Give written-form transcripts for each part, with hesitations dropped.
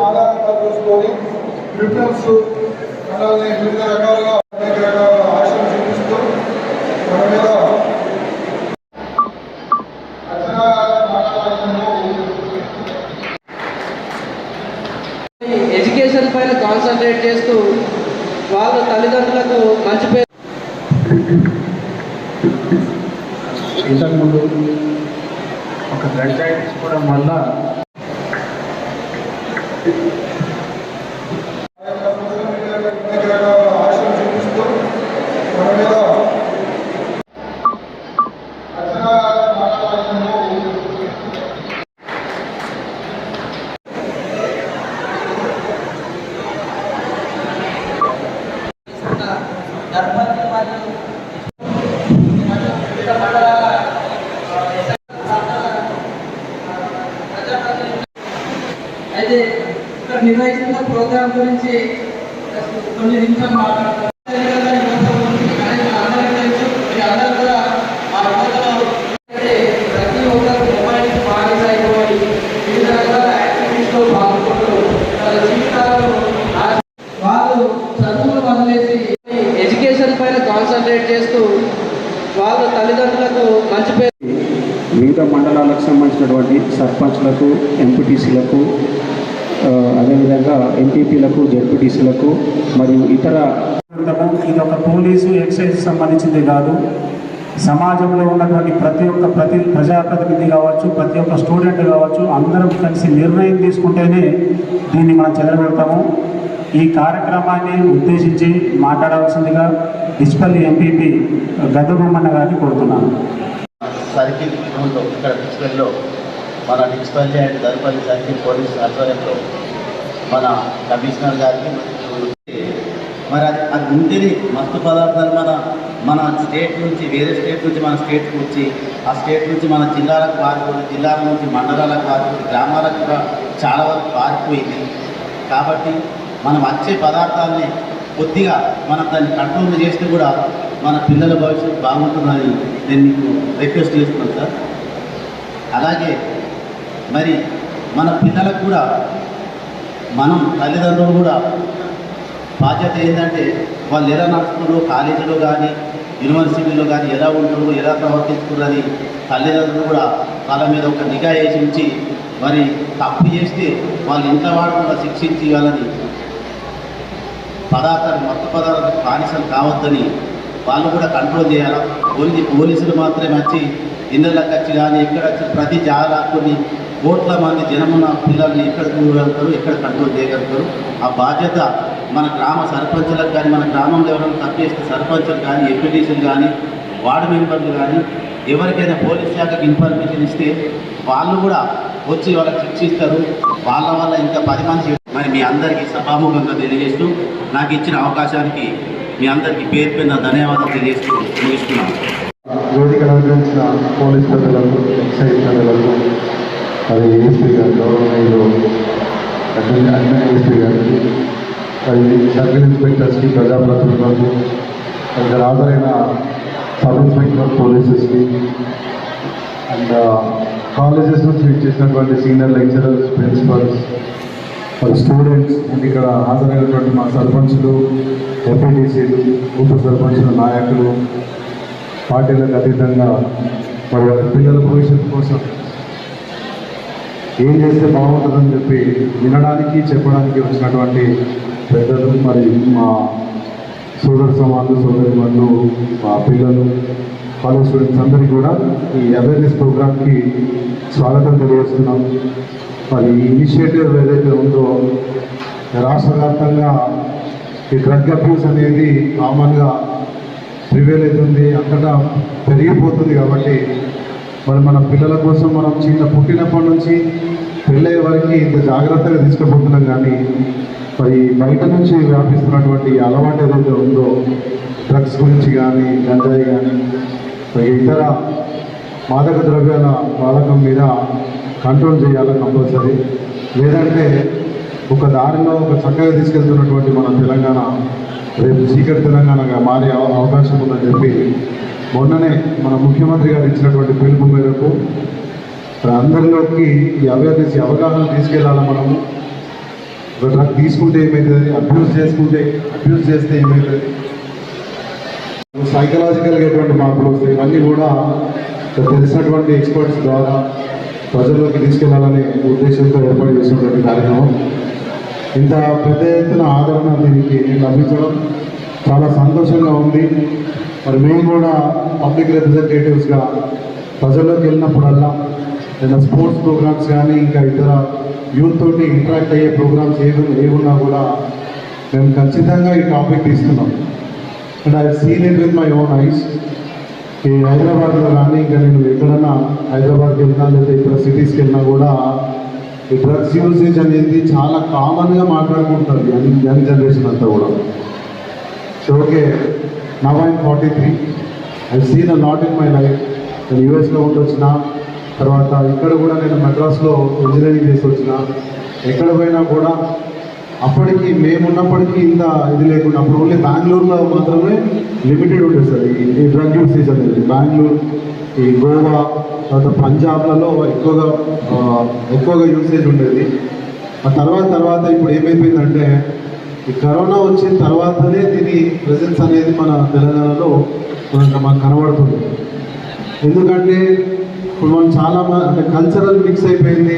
ఆధారంగా చూసుకొని ట్రిబ్యునల్స్ అలాగే వివిధ రకాలుగా అనేక రకాల ఆశలు చూపిస్తూ మన మీద ఎడ్యుకేషన్ పైన కాన్సన్ట్రేట్ చేస్తూ వాళ్ళ తల్లిదండ్రులకు మంచి పేరు. ఇంతకుముందు ఒక గంజాయి తీసుకోవడం వల్ల ఆశలు చూపిస్తూ మన మీద అయితే ఇక్కడ నిర్వహిస్తున్న ప్రోగ్రాం గురించి కొన్ని నిమిషాలు మాట్లాడతారు. అందరూ కూడా ఆ యువతలో ప్రతి ఒక్కరు మొబైల్ బానిస అయిపోయి వివిధ రకాల యాక్టివిటీస్లో పాల్గొంటూ వాళ్ళ జీవితాలను వాళ్ళు చదువులు వదిలేసి ఎడ్యుకేషన్ పైన కాన్సన్ట్రేట్ చేస్తూ వాళ్ళ తల్లిదండ్రులకు మంచి పేరు. వివిధ మండలాలకు సంబంధించినటువంటి సర్పంచ్లకు, ఎంపీటీసీలకు, అదేవిధంగా ఎంపీపీలకు, జెడ్పీటీసీలకు మరియు ఇతర ఇది ఒక పోలీసు ఎక్సైజ్ సంబంధించింది కాదు. సమాజంలో ఉన్నటువంటి ప్రతి ప్రజాప్రతినిధి కావచ్చు, ప్రతి ఒక్క స్టూడెంట్ కావచ్చు, అందరం కలిసి నిర్ణయం తీసుకుంటేనే దీన్ని మనం చెదరగొడతాము. ఈ కార్యక్రమాన్ని ఉద్దేశించి మాట్లాడవలసిందిగా డిస్పల్లి ఎంపీపీ గద్దబొమ్మన్న గారిని కోరుతున్నాను. సర్కిల్ ఇక్కడ డిస్పల్లో మన Dichpally and Darpalli circle police ఆధ్వర్యంలో మన కమిషనర్ గారికి మరి అది ఉంటేనే మత్తు పదార్థాలు మన స్టేట్ నుంచి వేరే స్టేట్ నుంచి మన స్టేట్కి వచ్చి ఆ స్టేట్ నుంచి మన జిల్లాలకు పారిపోయి, జిల్లాల నుంచి మండలాలకు పారిపోయి, గ్రామాలకు కూడా చాలా వరకు పారిపోయింది. కాబట్టి మనం వచ్చే పదార్థాలని కొద్దిగా మనం దాన్ని కంట్రోల్ చేస్తే కూడా మన పిల్లల భవిష్యత్తు బాగుంటుందని నేను మీకు రిక్వెస్ట్ చేస్తున్నాను సార్. అలాగే మరి మన పిల్లలకు కూడా మనం తల్లిదండ్రులు కూడా బాధ్యత ఏంటంటే వాళ్ళు ఎలా నడుస్తున్నారో కాలేజీలో కానీ యూనివర్సిటీలో కానీ ఎలా ఉంటారో ఎలా ప్రవర్తించుకున్నది తల్లిదండ్రులు కూడా వాళ్ళ మీద ఒక నిఘా వేసి ఉంచి మరి తప్పు చేస్తే వాళ్ళు ఇంట్లో వాడకుండా శిక్షించి వాళ్ళని మత్తు పదార్థాలకు బానిసలు కావద్దని వాళ్ళు కూడా కంట్రోల్ చేయాలి. ఓన్లీ పోలీసులు మాత్రమే వచ్చి ఇళ్ళకి వచ్చి కానీ ఎక్కడ వచ్చి ప్రతి జాగా కొన్ని కోట్ల మంది జనమున్న పిల్లల్ని ఎక్కడ చూడగలుగుతారు, ఎక్కడ కంట్రోల్ చేయగలుగుతారు. ఆ బాధ్యత మన గ్రామ సర్పంచులకు కానీ, మన గ్రామంలో ఎవరైనా తప్పు చేస్తే సర్పంచులు కానీ, ఎంపీటీసీలు కానీ, వార్డు మెంబర్లు కానీ ఎవరికైనా పోలీస్ శాఖకి ఇన్ఫర్మేషన్ ఇస్తే వాళ్ళు కూడా వచ్చి వాళ్ళకి శిక్షిస్తారు. వాళ్ళ వల్ల ఇంకా 10 మంది మరి మీ అందరికీ సభాముఖంగా తెలియజేస్తూ నాకు ఇచ్చిన అవకాశానికి మీ అందరికీ పేరు పైన ధన్యవాదాలు తెలియజేస్తూ ముగిస్తున్నాను. వేదిక నిర్వహించిన పోలీస్ పెద్దలకు, ఎక్సైజ్ పెద్దలకు, అది ఏఎస్పీ గారు, గౌరవనీయులు ఏఎస్పీ గారికి, అది సర్కిల్ ఇన్స్పెక్టర్స్కి, ప్రజాప్రతినిధులకు, ఇక్కడ హాజరైన సబ్ ఇన్స్పెక్టర్ పోలీసెస్కి అండ్ కాలేజెస్ నుంచి ఇచ్చేసినటువంటి senior lecturers, principals, students and ఇక్కడ హాజరైనటువంటి మా సర్పంచులు, ఎంపీటీసీలు, ఉప సర్పంచులు, నాయకులు, పార్టీలకు అతీతంగా మరి వాళ్ళ పిల్లల భవిష్యత్తు కోసం ఏం చేస్తే బాగుంటుందని చెప్పి వినడానికి, చెప్పడానికి వచ్చినటువంటి పెద్దలు, మరి మా సోదర సమానులు, సోదరిమణులు, మా పిల్లలు, కాలేజ్ స్టూడెంట్స్ అందరికీ కూడా ఈ అవేర్నెస్ ప్రోగ్రామ్కి స్వాగతం తెలియజేస్తున్నాం. మరి ఈ ఇనిషియేటివ్ ఏదైతే ఉందో రాష్ట్ర వ్యాప్తంగా ఈ డ్రగ్ అబ్యూస్ అనేది కామన్గా ప్రివేల్ అవుతుంది, అంతటా పెరిగిపోతుంది. కాబట్టి మరి మన పిల్లల కోసం మనం పుట్టినప్పటి నుంచి పెళ్ళయ్యే వరకు ఇంత జాగ్రత్తగా తీసుకుపోతున్నాం. కానీ మరి బయట నుంచి వ్యాపిస్తున్నటువంటి అలవాటు ఏదైతే ఉందో డ్రగ్స్ గురించి కానీ గంజాయి కానీ ఇతర మాదక ద్రవ్యాల వాడకం మీద కంట్రోల్ చేయాలి కంపల్సరీ. లేదంటే ఒక దారిలో ఒక చక్కగా తీసుకెళ్తున్నటువంటి మన తెలంగాణ రేపు చీకటి తెలంగాణగా మారే అవకాశం ఉందని చెప్పి మొన్ననే మన ముఖ్యమంత్రి గారు ఇచ్చినటువంటి పిలుపు మేరకు అందరిలోకి ఈ అవేర్నెస్ అవగాహన తీసుకెళ్ళాలి. మనము ఒక డ్రగ్ తీసుకుంటే ఏమవుతుంది, అబ్యూస్ చేస్తే ఏమవుతుంది, సైకలాజికల్గా ఎటువంటి మార్పులు వస్తాయి, ఇవన్నీ కూడా తెలిసినటువంటి ఎక్స్పర్ట్స్ ద్వారా ప్రజల్లోకి తీసుకెళ్లాలనే ఉద్దేశంతో ఏర్పాటు చేసినటువంటి కార్యక్రమం. ఇంత పెద్ద ఎత్తున ఆదరణ దీనికి లభించడం చాలా సంతోషంగా ఉంది. మరి మేము కూడా పబ్లిక్ రిప్రజెంటేటివ్స్గా ప్రజల్లోకి వెళ్ళినప్పుడల్లా ఏదైనా స్పోర్ట్స్ ప్రోగ్రామ్స్ కానీ ఇంకా ఇతర యూత్ తోటి ఇంటరాక్ట్ అయ్యే ప్రోగ్రామ్స్ ఏమున్నా కూడా మేము ఖచ్చితంగా ఈ టాపిక్ తీసుకున్నాం. And I seen it with my own eyes. ఈ హైదరాబాద్లో కానీ ఇంకా నేను ఎక్కడన్నా హైదరాబాద్కి వెళ్ళినా లేదా ఇతర సిటీస్కి వెళ్ళినా కూడా ఈ డ్రగ్స్ యూసేజ్ అనేది చాలా కామన్గా మాట్లాడుకుంటారు యంగ్ జనరేషన్ అంతా కూడా. So okay, now I'm 43. I seen a lot in my life. నేను యూఎస్లో ఉండొచ్చిన తర్వాత ఇక్కడ కూడా నేను మెడ్రాస్లో ఇంజనీరింగ్ చేసి వచ్చిన. ఎక్కడ పోయినా కూడా అప్పటికి మేమున్నప్పటికీ ఇంత ఇది లేకుండా అప్పుడు ఓన్లీ బెంగళూరులో మాత్రమే లిమిటెడ్ ఉంటుంది సార్ ఈ డ్రగ్ యూసేజ్ అనేది. బెంగళూరు, ఈ గోవా, తర్వాత పంజాబ్లలో ఎక్కువగా యూసేజ్ ఉండేది. ఆ తర్వాత ఇప్పుడు ఏమైపోయిందంటే ఈ కరోనా వచ్చిన తర్వాతనే దీని ప్రెజెన్స్ అనేది మన తెలంగాణలో మనకు కనబడుతుంది. ఎందుకంటే ఇప్పుడు మనం చాలా అంటే కల్చరల్ మిక్స్ అయిపోయింది.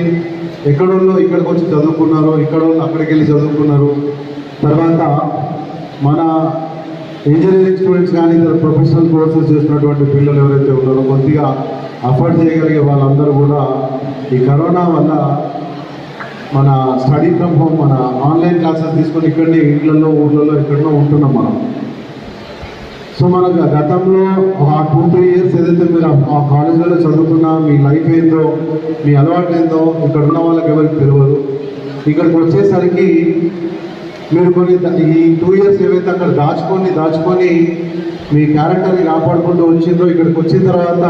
ఎక్కడోళ్ళు ఇక్కడికి వచ్చి చదువుకున్నారు, ఇక్కడోళ్ళు అక్కడికి వెళ్ళి చదువుకున్నారు. తర్వాత మన ఇంజనీరింగ్ స్టూడెంట్స్ కానీ ఇతర ప్రొఫెషనల్ కోర్సెస్ చేసినటువంటి పిల్లలు ఎవరైతే ఉన్నారో కొద్దిగా అఫోర్డ్ చేయగలిగే వాళ్ళందరూ కూడా ఈ కరోనా వల్ల మన స్టడీ ఫ్రమ్ హోమ్, మన ఆన్లైన్ క్లాసెస్ తీసుకొని ఇక్కడనే ఇంట్లలో ఊళ్ళలో ఎక్కడో ఉంటున్నాం మనం. సో మనకు గతంలో 2-3 ఇయర్స్ ఏదైతే మీరు ఆ కాలేజీలో చదువుకున్నా మీ లైఫ్ ఏందో, మీ అలవాటు ఏందో ఇక్కడ ఉన్న వాళ్ళకి ఎవరికి తెలియదు. ఇక్కడికి వచ్చేసరికి మీరు కొన్ని ఈ 2 ఇయర్స్ ఏవైతే అక్కడ దాచుకొని మీ క్యారెక్టర్ని కాపాడుకుంటూ వచ్చిందో ఇక్కడికి వచ్చిన తర్వాత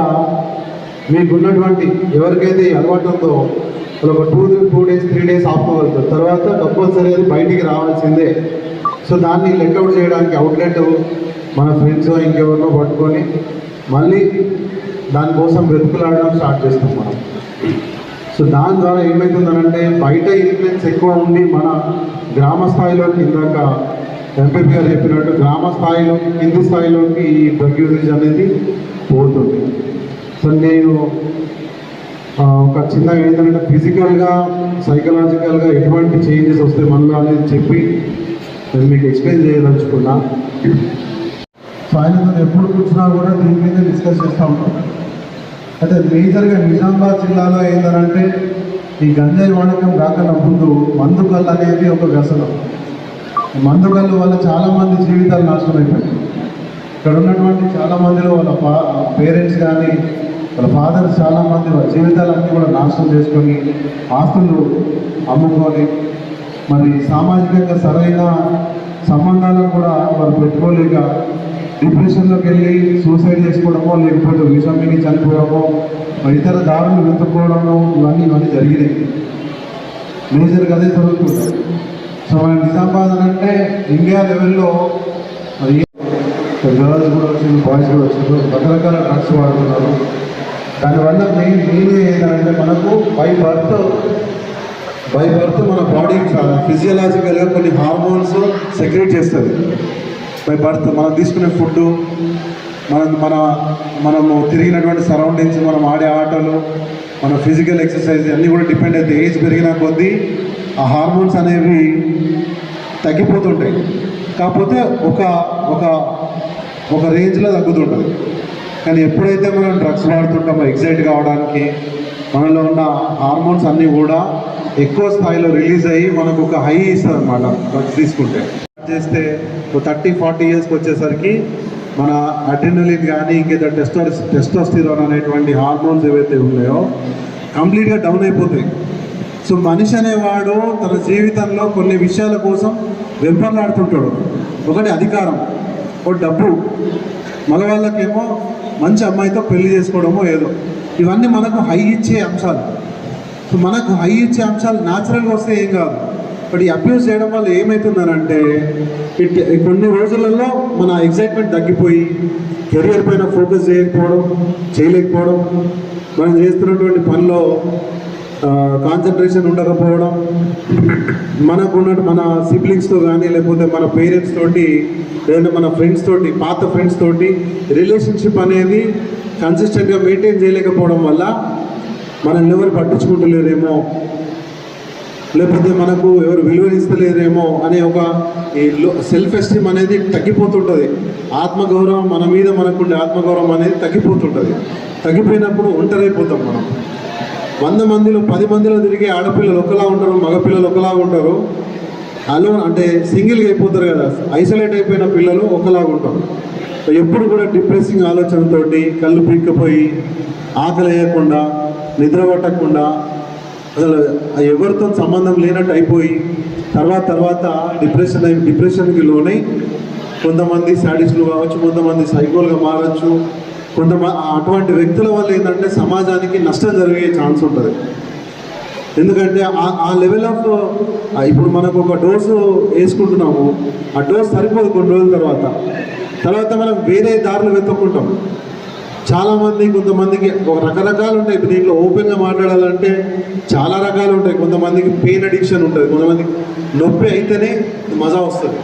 మీకున్నటువంటి ఎవరికైతే ఈ అలవాటు ఉందో వాళ్ళు ఒక 2 days 3 days ఆపుకోగలుగుతారు. తర్వాత కంపల్సరీ అది బయటికి రావాల్సిందే. సో దాన్ని లెక్అవుట్ చేయడానికి అవుట్లెట్ మన ఫ్రెండ్స్ ఇంకెవరినో పట్టుకొని మళ్ళీ దానికోసం వెతుకులాడడం స్టార్ట్ చేస్తాం మనం. సో దాని ద్వారా ఏమవుతుందనంటే బయట ఇన్ఫ్లుయెన్స్ ఎక్కువ ఉండి మన గ్రామ స్థాయిలోకి, ఇందాక ఎంపీపీ గారు చెప్పినట్టు గ్రామ స్థాయిలో కింది స్థాయిలోకి ఈ డ్రగ్ యూసేజ్ అనేది పోతుంది. సో నేను ఒక చిన్నగా ఏంటంటే ఫిజికల్గా సైకలాజికల్గా ఎటువంటి చేంజెస్ వస్తాయి మనలో అనేది చెప్పి నేను మీకు ఎక్స్ప్లెయిన్ చేయదలుచుకున్నా. సో ఆయనతో ఎప్పుడు కూర్చున్నా కూడా దీని మీద డిస్కస్ చేస్తూ ఉంటాం. అయితే మేజర్గా నిజామాబాద్ జిల్లాలో ఏంటంటే ఈ గంజాయి వాడకం రాకన్నా ముందు మందుకల్లు అనేది ఒక వ్యసనం. మందుకల్లు వల్ల చాలామంది జీవితాలు నాశనం అయిపోయాయి. ఇక్కడ ఉన్నటువంటి చాలామందిలో వాళ్ళ పేరెంట్స్ కానీ వాళ్ళ ఫాదర్స్ చాలామంది వాళ్ళ జీవితాలన్నీ కూడా నాశనం చేసుకొని ఆస్తులు అమ్ముకొని మరి సామాజికంగా సరైన సంబంధాలను కూడా వాళ్ళు పెట్టుకోలేక డిప్రెషన్లోకి వెళ్ళి సూసైడ్ చేసుకోవడమో లేకపోతే విషం మింగి చనిపోవడమో మరి ఇతర దారులు వెతుక్కోవడమో ఇవన్నీ జరిగినాయి. మేజర్గా అదే జరుగుతుంది. సో మన నిజామాబాద్ అంటే ఇండియా లెవెల్లో మరి గర్ల్స్ కూడా వచ్చింది, బాయ్స్ కూడా వచ్చింది, రకరకాల డ్రగ్స్ వాడుతున్నారు. దానివల్ల మెయిన్ ఏంటంటే మనకు బై బర్త్ మన బాడీ ఫిజియలాజికల్గా కొన్ని హార్మోన్స్ సెక్రెట్ చేస్తుంది. బై బర్త్ మనం తీసుకునే ఫుడ్, మనము తిరిగినటువంటి సరౌండింగ్స్, మనం ఆడే ఆటలు, మన ఫిజికల్ ఎక్సర్సైజ్ అన్నీ కూడా డిపెండ్ అయితే ఏజ్ పెరిగిన కొద్దీ ఆ హార్మోన్స్ అనేవి తగ్గిపోతుంటాయి. కాకపోతే ఒక రేంజ్లో తగ్గుతుంటుంది. కానీ ఎప్పుడైతే మనం డ్రగ్స్ వాడుతుంటామో ఎగ్జైట్ కావడానికి మనలో ఉన్న హార్మోన్స్ అన్నీ కూడా ఎక్కువ స్థాయిలో రిలీజ్ అయ్యి మనకు ఒక హై ఇస్తుంది అన్నమాట. డ్రగ్స్ తీసుకుంటే చేస్తే 30-40 ఇయర్స్కి వచ్చేసరికి మన అడ్రినలిన్ కానీ ఇంకేదో టెస్టోస్టిరాన్ అనేటువంటి హార్మోన్స్ ఏవైతే ఉన్నాయో కంప్లీట్గా డౌన్ అయిపోతాయి. సో మనిషి అనేవాడు తన జీవితంలో కొన్ని విషయాల కోసం వెంపర్లాడుతుంటాడు. ఒకటి అధికారం, ఒకటి డబ్బు, మగవాళ్ళకేమో మంచి అమ్మాయితో పెళ్లి చేసుకోవడమో ఏదో. ఇవన్నీ మనకు హై ఇచ్చే అంశాలు. సో మనకు హై ఇచ్చే అంశాలు న్యాచురల్గా వస్తే ఏం కాదు. బట్ ఈ అబ్యూస్ చేయడం వల్ల ఏమవుతుందనంటే కొన్ని రోజులలో మన ఎగ్జైట్మెంట్ తగ్గిపోయి కెరియర్ పైన ఫోకస్ చేయలేకపోవడం, మనం చేస్తున్నటువంటి పనిలో కాన్సన్ట్రేషన్ ఉండకపోవడం, మన సిబ్లింగ్స్తో కానీ లేకపోతే మన పేరెంట్స్ తోటి లేదంటే మన ఫ్రెండ్స్ తోటి పాత ఫ్రెండ్స్ తోటి రిలేషన్షిప్ అనేది కన్సిస్టెంట్గా మెయింటైన్ చేయలేకపోవడం వల్ల మనల్ని ఎవరు పట్టించుకుంటలేరేమో, లేకపోతే మనకు ఎవరు విలువనిస్తలేరేమో అనే ఒక సెల్ఫ్ ఎస్టీమ్ అనేది తగ్గిపోతుంటుంది. ఆత్మగౌరవం మన మీద మనకుండే ఆత్మగౌరవం అనేది తగ్గిపోతుంటుంది. తగ్గిపోయినప్పుడు ఒంటరైపోతాం మనం. 100 మందిలో 10 మందిలో తిరిగే ఆడపిల్లలు ఒకలా ఉంటారు, మగపిల్లలు ఒకలా ఉంటారు. అలోన్ అంటే సింగిల్గా అయిపోతారు కదా, ఐసోలేట్ అయిపోయిన పిల్లలు ఒకలాగా ఉంటారు. ఎప్పుడు కూడా డిప్రెసింగ్ ఆలోచనతోటి కళ్ళు పీక్కపోయి ఆకలి వేయకుండా నిద్ర పట్టకుండా అసలు ఎవరితో సంబంధం లేనట్టు అయిపోయి తర్వాత డిప్రెషన్కి లోనై కొంతమంది సాడిస్టులు కావచ్చు, కొంతమంది సైకోలుగా మారచ్చు. అటువంటి వ్యక్తుల వల్ల ఏంటంటే సమాజానికి నష్టం జరిగే ఛాన్స్ ఉంటుంది. ఎందుకంటే ఆ లెవెల్ ఆఫ్ ఇప్పుడు మనకు ఒక డోసు వేసుకుంటున్నాము, ఆ డోస్ సరిపోదు కొన్ని రోజుల తర్వాత మనం వేరే దారులు వెతుక్కుంటాం. చాలామంది కొంతమందికి ఒక రకరకాలు ఉంటాయి. ఇప్పుడు దీంట్లో ఓపెన్గా మాట్లాడాలంటే చాలా రకాలు ఉంటాయి. కొంతమందికి పెయిన్ అడిక్షన్ ఉంటుంది, కొంతమందికి నొప్పి అయితేనే మజా వస్తుంది.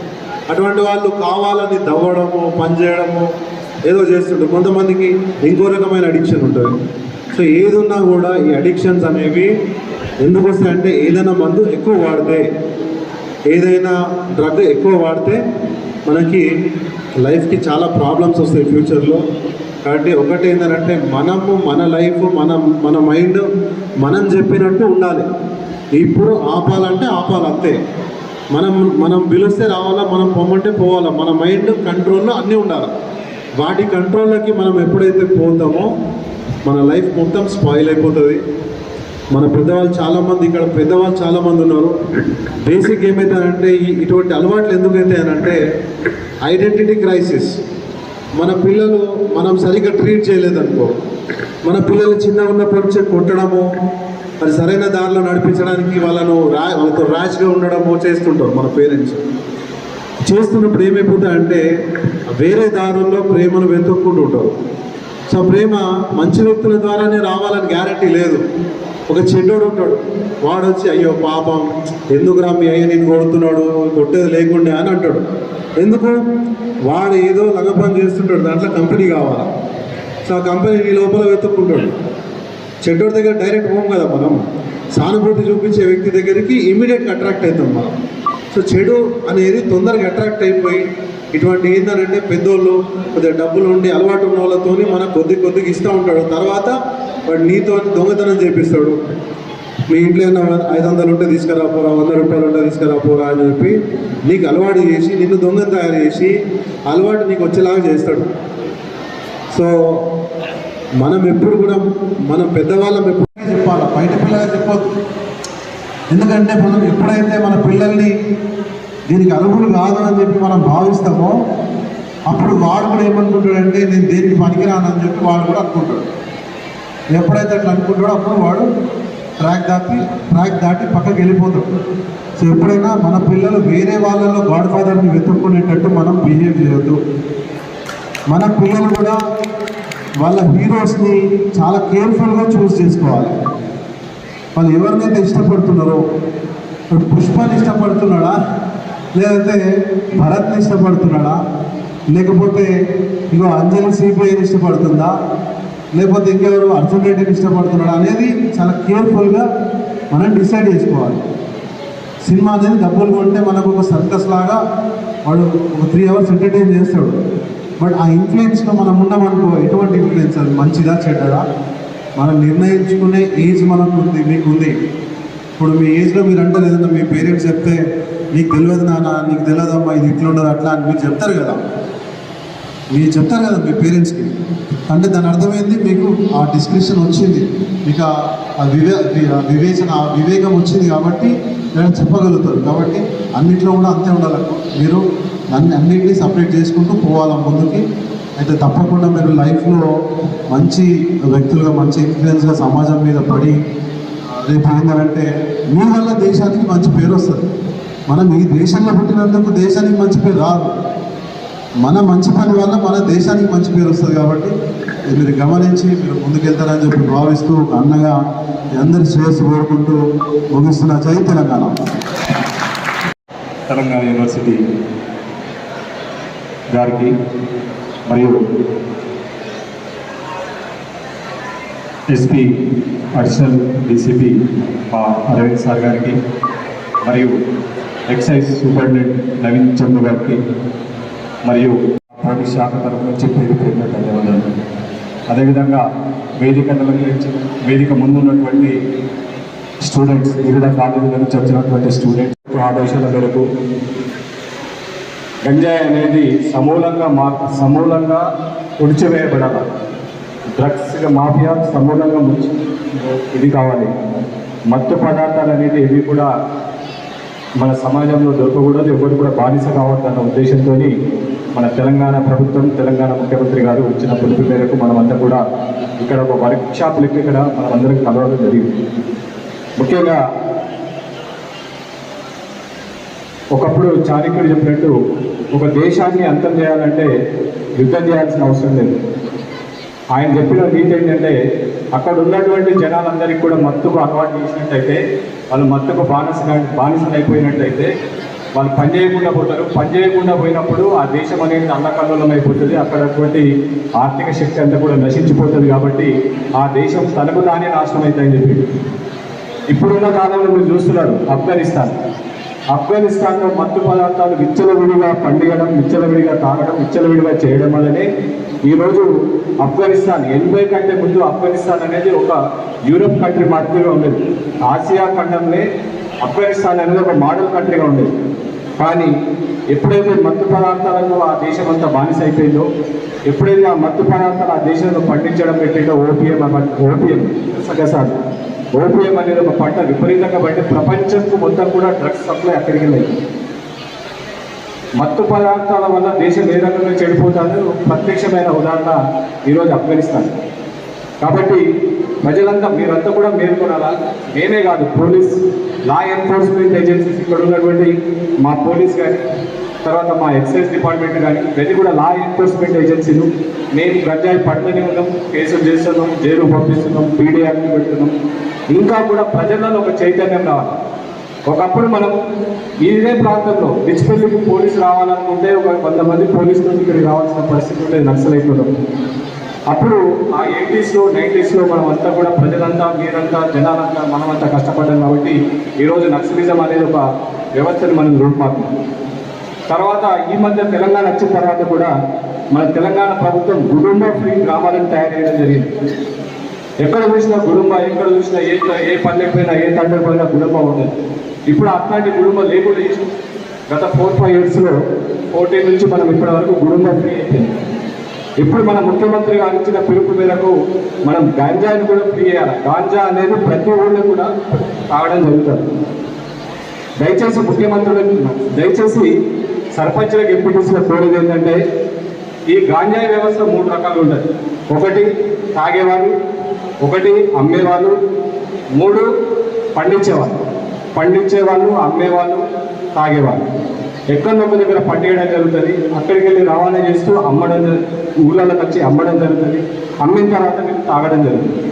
అటువంటి వాళ్ళు కావాలని దవ్వడము, పని చేయడము ఏదో చేస్తుంటారు. కొంతమందికి ఇంకో రకమైన అడిక్షన్ ఉంటుంది. సో ఏది ఉన్నా కూడా ఈ అడిక్షన్స్ అనేవి ఎందుకు వస్తాయంటే ఏదైనా మందు ఎక్కువ వాడితే, ఏదైనా డ్రగ్ ఎక్కువ వాడితే మనకి లైఫ్కి చాలా ప్రాబ్లమ్స్ వస్తాయి ఫ్యూచర్లో. కాబట్టి ఒకటి ఏంటంటే మనము మన లైఫ్ మన మైండ్ మనం చెప్పినట్టు ఉండాలి. ఇప్పుడు ఆపాలంటే ఆపాలి అంతే. మనం పిలిస్తే రావాలా, మనం పొమ్మంటే పోవాలా. మన మైండ్ కంట్రోల్లో అన్నీ ఉండాలి. వాటి కంట్రోల్లోకి మనం ఎప్పుడైతే పోతామో మన లైఫ్ మొత్తం స్పాయిల్ అయిపోతుంది. మన పెద్దవాళ్ళు చాలామంది ఉన్నారు. బేసిక్ ఏమవుతాయంటే ఇటువంటి అలవాట్లు ఎందుకైతే అంటే ఐడెంటిటీ క్రైసిస్. మన పిల్లలు మనం సరిగ్గా ట్రీట్ చేయలేదనుకో, మన పిల్లలు చిన్నగా ఉన్నప్పటి నుంచే కొట్టడము, అది సరైన దారిలో నడిపించడానికి వాళ్ళతో ర్యాష్గా ఉండడము చేస్తుంటారు మన పేరెంట్స్. చేస్తున్నప్పుడు ఏమైపోతాయంటే వేరే దారుల్లో ప్రేమను వెతుక్కుంటూ ఉంటారు. సో ప్రేమ మంచి వ్యక్తుల ద్వారానే రావాలని గ్యారంటీ లేదు. ఒక చెడ్డోడు ఉంటాడు, వాడు వచ్చి అయ్యో పాపం ఎందుకురా మీ అయ్య నేను కొడుతున్నాడు, కొట్టేది లేకుండే అని అంటాడు. ఎందుకు? వాడు ఏదో లంగపని చేస్తుంటాడు, దాంట్లో కంపెనీ కావాలా. సో ఆ కంపెనీ నీ లోపల వెతుక్కుంటాడు. చెడ్డోడి దగ్గర డైరెక్ట్ పోం కదా మనం. సానుభూతి చూపించే వ్యక్తి దగ్గరికి ఇమీడియట్గా అట్రాక్ట్ అవుతాం మనం. సో చెడు అనేది తొందరగా అట్రాక్ట్ అయిపోయి ఇటువంటి ఏంటంటే పెద్దోళ్ళు కొద్దిగా డబ్బులు ఉండి అలవాటు ఉన్న వాళ్ళతో మనకు కొద్దిగా ఇస్తూ ఉంటాడు. తర్వాత వాడు నీతో దొంగతనం చేపిస్తాడు. మీ ఇంట్లో ఏమైనా 500 ఉంటే తీసుకురాపోరా, 100 రూపాయలు ఉంటే తీసుకురాపోరా అని చెప్పి నీకు అలవాటు చేసి నిన్ను దొంగను తయారు చేసి అలవాటు నీకు వచ్చేలాగా చేస్తాడు. సో మనం ఎప్పుడు కూడా మనం పెద్దవాళ్ళం ఎప్పుడు చెప్పాలి, బయట పిల్లగా చెప్పొద్దు. ఎందుకంటే మనం ఎప్పుడైతే మన పిల్లల్ని దీనికి అర్హులు కాదు అని చెప్పి మనం భావిస్తామో అప్పుడు వాడు కూడా ఏమనుకుంటాడంటే నేను దేనికి పనికిరానని చెప్పి వాడు కూడా అనుకుంటాడు. ఎప్పుడైతే అట్లా అనుకుంటాడో అప్పుడు వాడు ట్రాక్ దాటి పక్కకి వెళ్ళిపోతాడు. సో ఎప్పుడైనా మన పిల్లలు వేరే వాళ్ళలో గాడ్ ఫాదర్ని వెతుక్కునేటట్టు మనం బిహేవ్ చేయొద్దు. మన పిల్లలు కూడా వాళ్ళ హీరోస్ని చాలా కేర్ఫుల్గా చూస్ చేసుకోవాలి. వాళ్ళు ఎవరినైతే ఇష్టపడుతున్నారో, పుష్పని ఇష్టపడుతున్నాడా, లేదంటే భరత్ని ఇష్టపడుతున్నాడా, లేకపోతే ఇంకో అంజలి సిబిఐని ఇష్టపడుతుందా, లేకపోతే ఇంకెవరు అర్జున్ రెడ్డిని ఇష్టపడుతున్నాడా అనేది చాలా కేర్ఫుల్గా మనం డిసైడ్ చేసుకోవాలి. సినిమా అనేది డబ్బులు కొంటే మనకు ఒక సర్కస్ లాగా వాడు ఒక 3 అవర్స్ ఎంటర్టైన్ చేస్తాడు. బట్ ఆ ఇన్ఫ్లుయెన్స్లో మనం ఉన్నామనుకో, ఎటువంటి ఇన్ఫ్లుయెన్స్, అది మంచిదా చెడ్డదా మనం నిర్ణయించుకునే ఏజ్ మనకు ఉంది, మీకు ఉంది. ఇప్పుడు మీ ఏజ్లో మీరు అంటారు ఏదన్నా మీ పేరెంట్స్ చెప్తే నీకు తెలియదు నాన్న, నీకు తెలియదమ్మా, ఇది ఇట్లా ఉండదు అట్లా అని మీరు చెప్తారు కదా. మీరు చెప్తారు కదా మీ పేరెంట్స్కి, అంటే దాని అర్థమైంది మీకు ఆ డిస్క్రిప్షన్ వచ్చింది, మీకు ఆ వివేచన ఆ వివేకం వచ్చింది కాబట్టి నేను చెప్పగలుగుతారు. కాబట్టి అన్నింటిలో కూడా అంతే ఉండాలి. మీరు అన్నింటినీ సపరేట్ చేసుకుంటూ పోవాలా ముందుకి. అయితే తప్పకుండా మీరు లైఫ్లో మంచి వ్యక్తులుగా, మంచి ఇన్ఫ్లుయెన్స్గా సమాజం మీద పడి రేపు ఏంటంటే మీ వల్ల దేశానికి మంచి పేరు వస్తుంది. మనం ఈ దేశంలో పుట్టినందుకు దేశానికి మంచి పేరు రాదు, మన మంచి పని వల్ల మన దేశానికి మంచి పేరు వస్తుంది. కాబట్టి మీరు గమనించి మీరు ముందుకెళ్తారని చెప్పి భావిస్తూ ఒక అన్నగా అందరి శ్రేయస్సు కోరుకుంటూ ముగిస్తున్న. జై తెలంగాణ. తెలంగాణ యూనివర్సిటీ గారికి మరియు SP additional DCP Aravind sir గారికి మరియు ఎక్సైజ్ సూపరింటెండెంట్ నవీన్ చంద్ర గారికి మరియు పోలీస్ శాఖ తరఫు నుంచి పేరుపేరున ధన్యవాదాలు. అదేవిధంగా వేదిక ముందున్నటువంటి స్టూడెంట్స్, వివిధ కాలేజీల నుంచి వచ్చినటువంటి స్టూడెంట్స్ ఆదేశాల మేరకు గంజాయి అనేది సమూలంగా ఉడిచివేయబడాలి. డ్రగ్స్ మాఫియా సమూలంగా ఇది కావాలి. మత్తు పదార్థాలు అనేది ఇవి కూడా మన సమాజంలో దొరకకూడదు, ఎవరు కూడా బానిస కావద్దన్న ఉద్దేశంతో మన తెలంగాణ ప్రభుత్వం, తెలంగాణ ముఖ్యమంత్రి గారు ఇచ్చిన పిలుపు మేరకు మనమంతా కూడా ఇక్కడ ఒక వర్క్షాప్ లెక్క ఇక్కడ మనమందరం కలవడం జరిగింది. ముఖ్యంగా ఒకప్పుడు చాణక్యుడు చెప్పినట్టు ఒక దేశాన్ని అంతం చేయాలంటే యుద్ధం చేయాల్సిన అవసరం లేదు. ఆయన చెప్పిన నీతి ఏంటంటే అక్కడ ఉన్నటువంటి జనాలందరికీ కూడా మత్తుకు అలవాటు చేసినట్టయితే, వాళ్ళు మత్తుకు బానిసలు అయిపోయినట్టయితే వాళ్ళు పని చేయకుండా పోతారు. పని చేయకుండా పోయినప్పుడు ఆ దేశం అనేది అల్లకల్లోలం అయిపోతుంది. అక్కడటువంటి ఆర్థిక శక్తి అంతా కూడా నశించిపోతుంది. కాబట్టి ఆ దేశం తనకు తానే నాశనం అవుతాయని చెప్పి ఇప్పుడున్న కాలంలో మీరు చూస్తున్నారు ఆఫ్ఘనిస్తాన్లో మత్తు పదార్థాలు విచ్చలవిడిగా పండియడం, విచ్చలవిడిగా తాగడం, విచ్చలవిడిగా చేయడం వల్లనే ఈరోజు ఆఫ్ఘనిస్తాన్ 80 కంటే ముందు ఆఫ్ఘనిస్తాన్ అనేది ఒక యూరోప్ కంట్రీ మాదిరిగా ఉండేది. ఆసియా ఖండంలో ఆఫ్ఘనిస్తాన్ అనేది ఒక మోడల్ కంట్రీగా ఉండేది. కానీ ఎప్పుడైతే మత్తు పదార్థాలకు ఆ దేశం అంతా బానిస అయిపోయిందో, ఎప్పుడైతే ఆ మత్తు పదార్థాలు ఆ దేశంలో పండించడం పెట్టిందో ఓపీఎం అనేది ఒక పంట విపరీతంగా పడి ప్రపంచంకు మొత్తం కూడా డ్రగ్స్ సప్లై అక్కడికి వెళ్ళింది. మత్తు పదార్థాల వల్ల దేశం ఏ రకంగా చెడిపోతుందో ప్రత్యక్షమైన ఉదాహరణ ఈరోజు ఆఫ్ఘనిస్తాన్. కాబట్టి ప్రజలంతా మీరంతా కూడా మేల్కొనాలా. నేనే కాదు, పోలీస్ లా ఎన్ఫోర్స్మెంట్ ఏజెన్సీస్ ఇక్కడ ఉన్నటువంటి మా పోలీస్ కానీ, తర్వాత మా ఎక్సైజ్ డిపార్ట్మెంట్ కానీ, ప్రతి కూడా లా ఎన్ఫోర్స్మెంట్ ఏజెన్సీలు మేము గంజాయి పడుతూనే ఉన్నాం, కేసులు చేస్తున్నాం, జైలు పంపిస్తున్నాం, పీడీ యాక్ట్ పెడుతున్నాం. ఇంకా కూడా ప్రజలలో ఒక చైతన్యం రావాలి. ఒకప్పుడు మనం ఇదే ప్రాంతంలో డిచ్పల్లికి పోలీసు రావాలనుకుంటే ఒక 100 మంది పోలీసులు ఇక్కడికి రావాల్సిన పరిస్థితి ఉండేది నక్సలైట్లలో. అప్పుడు ఆ 80s, 90s మనం అంతా కూడా ప్రజలంతా, మీరంతా, జనాలంతా మనమంతా కష్టపడ్డాం. కాబట్టి ఈరోజు నక్సలిజం అనేది ఒక వ్యవస్థను మనం రూపుమార్చాం. తర్వాత ఈ మధ్య తెలంగాణ వచ్చిన తర్వాత కూడా మన తెలంగాణ ప్రభుత్వం కుటుంబ ఫ్రీ గ్రామాలను తయారు చేయడం జరిగింది. ఎక్కడ చూసినా కుటుంబం, ఎక్కడ చూసినా ఏ పల్లెకి పోయినా, ఏ తండ్రికి పోయినా కుటుంబం ఉండదు. ఇప్పుడు అట్లాంటి కుటుంబం లేకుండా గత 4-5 yearsలో 14 నుంచి మనం ఇప్పటి వరకు కుటుంబం ఫ్రీ అయిపోయింది. ఇప్పుడు మన ముఖ్యమంత్రి గారు ఇచ్చిన పిలుపు మేరకు మనం గాంజాని కూడా ఫ్రీ చేయాలి. గాంజా అనేది ప్రతి ఊళ్ళో కూడా తాగడం జరుగుతుంది. దయచేసి ముఖ్యమంత్రులకు, దయచేసి సర్పంచులకు, ఎంపీటీసీలకు కోరేది ఏంటంటే ఈ గాంజాయి వ్యవస్థ 3 రకాలు ఉంటుంది. 1 తాగేవాళ్ళు, 1 అమ్మేవాళ్ళు, 3 పండించేవాళ్ళు, అమ్మేవాళ్ళు, తాగేవాళ్ళు. ఎక్కడొక్క దగ్గర పట్టేయడం జరుగుతుంది. అక్కడికి వెళ్ళి రవాణా చేస్తూ ఊళ్ళలోకి వచ్చి అమ్మడం జరుగుతుంది. అమ్మిన తర్వాత మీరు తాగడం జరుగుతుంది.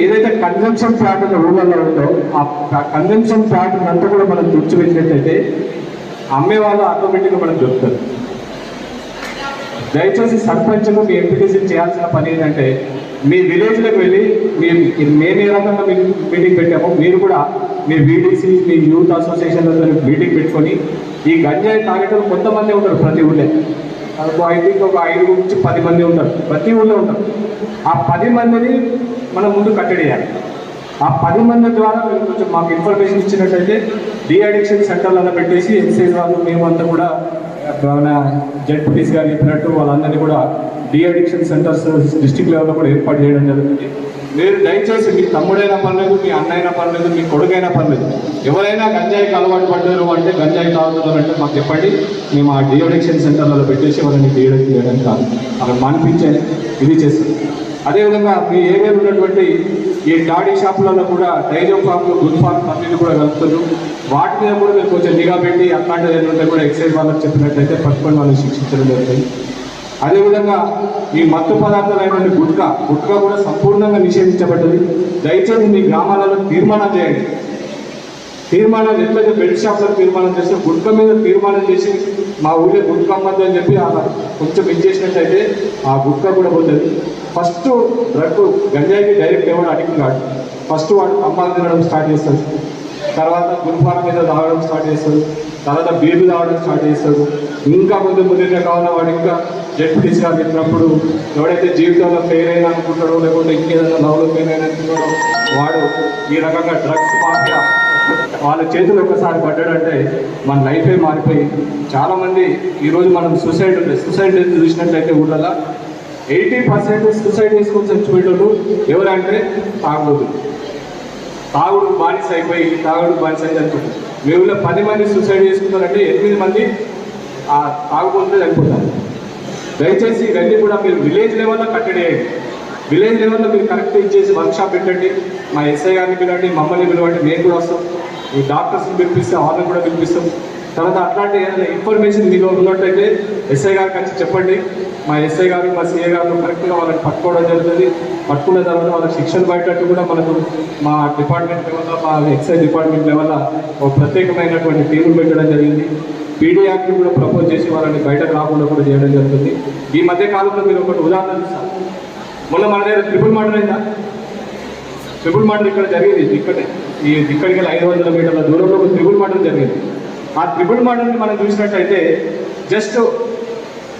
ఏదైతే కన్జంప్షన్ ప్యాటర్న్ ఊళ్ళలో ఉందో ఆ కన్జంప్షన్ ప్యాటర్న్ అంతా కూడా మనం తుడిచిపెట్టినట్టయితే అమ్మేవాళ్ళు ఆటోమేటిక్గా మనకు దొరుకుతుంది. దయచేసి సర్పంచ్లు, మీ ఎంపీటీసీ చేయాల్సిన పని ఏంటంటే మీ విలేజ్లకు వెళ్ళి మేము ఏ రకంగా మీటింగ్ పెట్టామో మీరు కూడా మీ వీడీసీ, మీ యూత్ అసోసియేషన్లతో మీటింగ్ పెట్టుకొని ఈ గంజాయి తాగేటప్పుడు కొంతమంది ఉంటారు ప్రతి ఊళ్ళో. ఐ థింక్ ఒక 5 నుంచి 10 మంది ఉంటారు, ప్రతి ఊళ్ళో ఉంటారు. ఆ 10 మందిని మనం ముందు కట్టడియాలి. ఆ 10 మంది ద్వారా మీరు కొంచెం మాకు ఇన్ఫర్మేషన్ ఇచ్చినట్టయితే డీ అడిక్షన్ సెంటర్లలో పెట్టేసి ఎక్సైజ్ వాళ్ళు మేమంతా కూడా మన జెడ్పీటీసీ గారు చెప్పినట్టు వాళ్ళందరినీ కూడా డి అడిక్షన్ సెంటర్స్ డిస్ట్రిక్ట్ లెవెల్లో కూడా ఏర్పాటు చేయడం జరుగుతుంది. మీరు దయచేసి మీ తమ్ముడైనా పర్లేదు, మీ అన్నైనా పర్లేదు, మీ కొడుకైనా పర్లేదు, ఎవరైనా గంజాయికి అలవాటు పడ్డారు అంటే, గంజాయి తాగుతున్నారు అంటే మాకు చెప్పండి. మేము ఆ డి అడిక్షన్ సెంటర్లలో పెట్టేసి వాళ్ళని డి అడిక్ట్ చేయడానికి కాదు, అక్కడ మానిపించే ఇది చేస్తాం. అదేవిధంగా మీ ఏరియాలో ఉన్నటువంటి ఈ డాడీ షాపులలో కూడా డైజో ఫార్మ్లు, గుడ్ ఫార్మ్స్ అన్నింటినీ కూడా కలుపుతారు. వాటి మీద కూడా మీరు కొంచెం నిఘా పెట్టి అట్లాంటిది ఏంటంటే కూడా ఎక్సైజ్ వాళ్ళకి చెప్పినట్లయితే పట్టుకొని వాళ్ళని శిక్షించడం జరుగుతుంది. అదేవిధంగా ఈ మత్తు పదార్థాలైనటువంటి గుట్కా కూడా సంపూర్ణంగా నిషేధించబడ్డది. దయచేసి మీ గ్రామాలలో తీర్మానం చేయండి. తీర్మానాలు ఎట్లయితే బెల్ట్ షాప్లో తీర్మానం చేస్తే గుట్కా మీద తీర్మానం చేసి మా ఊళ్ళో గుట్కా అమ్మద్దు అని చెప్పి కొంచెం ఇచ్చేసినట్టయితే ఆ గుట్కా కూడా పోతుంది. ఫస్ట్ డ్రగ్ గంజాయికి డైరెక్ట్ ఎవరు అడిక్ట్ కాదు. ఫస్ట్ వాడు అమ్మాలు తినడం స్టార్ట్ చేస్తాడు, తర్వాత గుల్ఫార్ మీద తాగడం స్టార్ట్ చేస్తాడు, తర్వాత బీర్లు తాగడం స్టార్ట్ చేస్తాడు. ఇంకా ముందుగా కావాలన్నా వాడు ఇంకా జెడ్పీటీసీ గారు చెప్పినప్పుడు ఎవడైతే జీవితంలో ఫెయిల్ అయినా అనుకుంటాడో, లేకుంటే ఇంకేదైనా లవ్లో ఫెయిల్ అయినా అనుకుంటాడో వాడు ఈ రకంగా డ్రగ్స్ మాఫియా వాళ్ళ చేతులు ఒకసారి పడ్డాడంటే మన లైఫే మారిపోయి చాలామంది ఈరోజు మనం సూసైడ్ చూసినట్లయితే ఊళ్ళలో 80% సూసైడ్ చేసుకొని చచ్చిపోయేటోళ్ళు ఎవరంటే తాగుడు బానిస అయిపోయి చనిపోతారు. మీ ఊళ్ళో 10 మంది సూసైడ్ చేసుకుంటారంటే 8 మంది ఆ తాగుకుంటే చనిపోతారు. దయచేసి ఇవన్నీ కూడా మీరు విలేజ్ లెవెల్లో కట్టడి చేయండి. విలేజ్ లెవెల్లో మీరు కరెక్ట్ ఇచ్చేసి వర్క్షాప్ పెట్టండి. మా ఎస్ఐ గారిని పిలవండి, మమ్మల్ని పిలవండి, మేము కూడా వస్తాం. ఈ డాక్టర్స్ని పిలిపిస్తాం, వాళ్ళని కూడా పిలిపిస్తాం. తర్వాత అట్లాంటి ఏదైనా ఇన్ఫర్మేషన్ మీలో ఉన్నట్టయితే ఎస్ఐ గారికి వచ్చి చెప్పండి. మా ఎస్ఐ గారు, మా సిఐ గారు కరెక్ట్గా వాళ్ళని పట్టుకోవడం జరుగుతుంది. పట్టుకున్న తర్వాత వాళ్ళకి శిక్షణ బయటట్టు కూడా మనకు మా డిపార్ట్మెంట్ లెవెల్లో, మా ఎక్సైజ్ డిపార్ట్మెంట్ లెవెల్లో ఒక ప్రత్యేకమైనటువంటి టీములు పెట్టడం జరిగింది. పీడీ యాక్ట్ని కూడా ప్రపోజ్ చేసి వాళ్ళని బయటకు రాకుండా కూడా చేయడం జరుగుతుంది. ఈ మధ్య కాలంలో మీరు ఒకటి ఉదాహరణ చూస్తారు. మొన్న మన దగ్గర ట్రిపుల్ మర్డర్ అయిందా? ట్రిపుల్ మర్డర్ ఇక్కడ జరిగింది. ఇక్కడికి 500 మీటర్ల దూరంలో ఒక ట్రిపుల్ మర్డర్ జరిగింది. ఆ ట్రిపుల్ మర్డర్ని మనం చూసినట్టయితే జస్ట్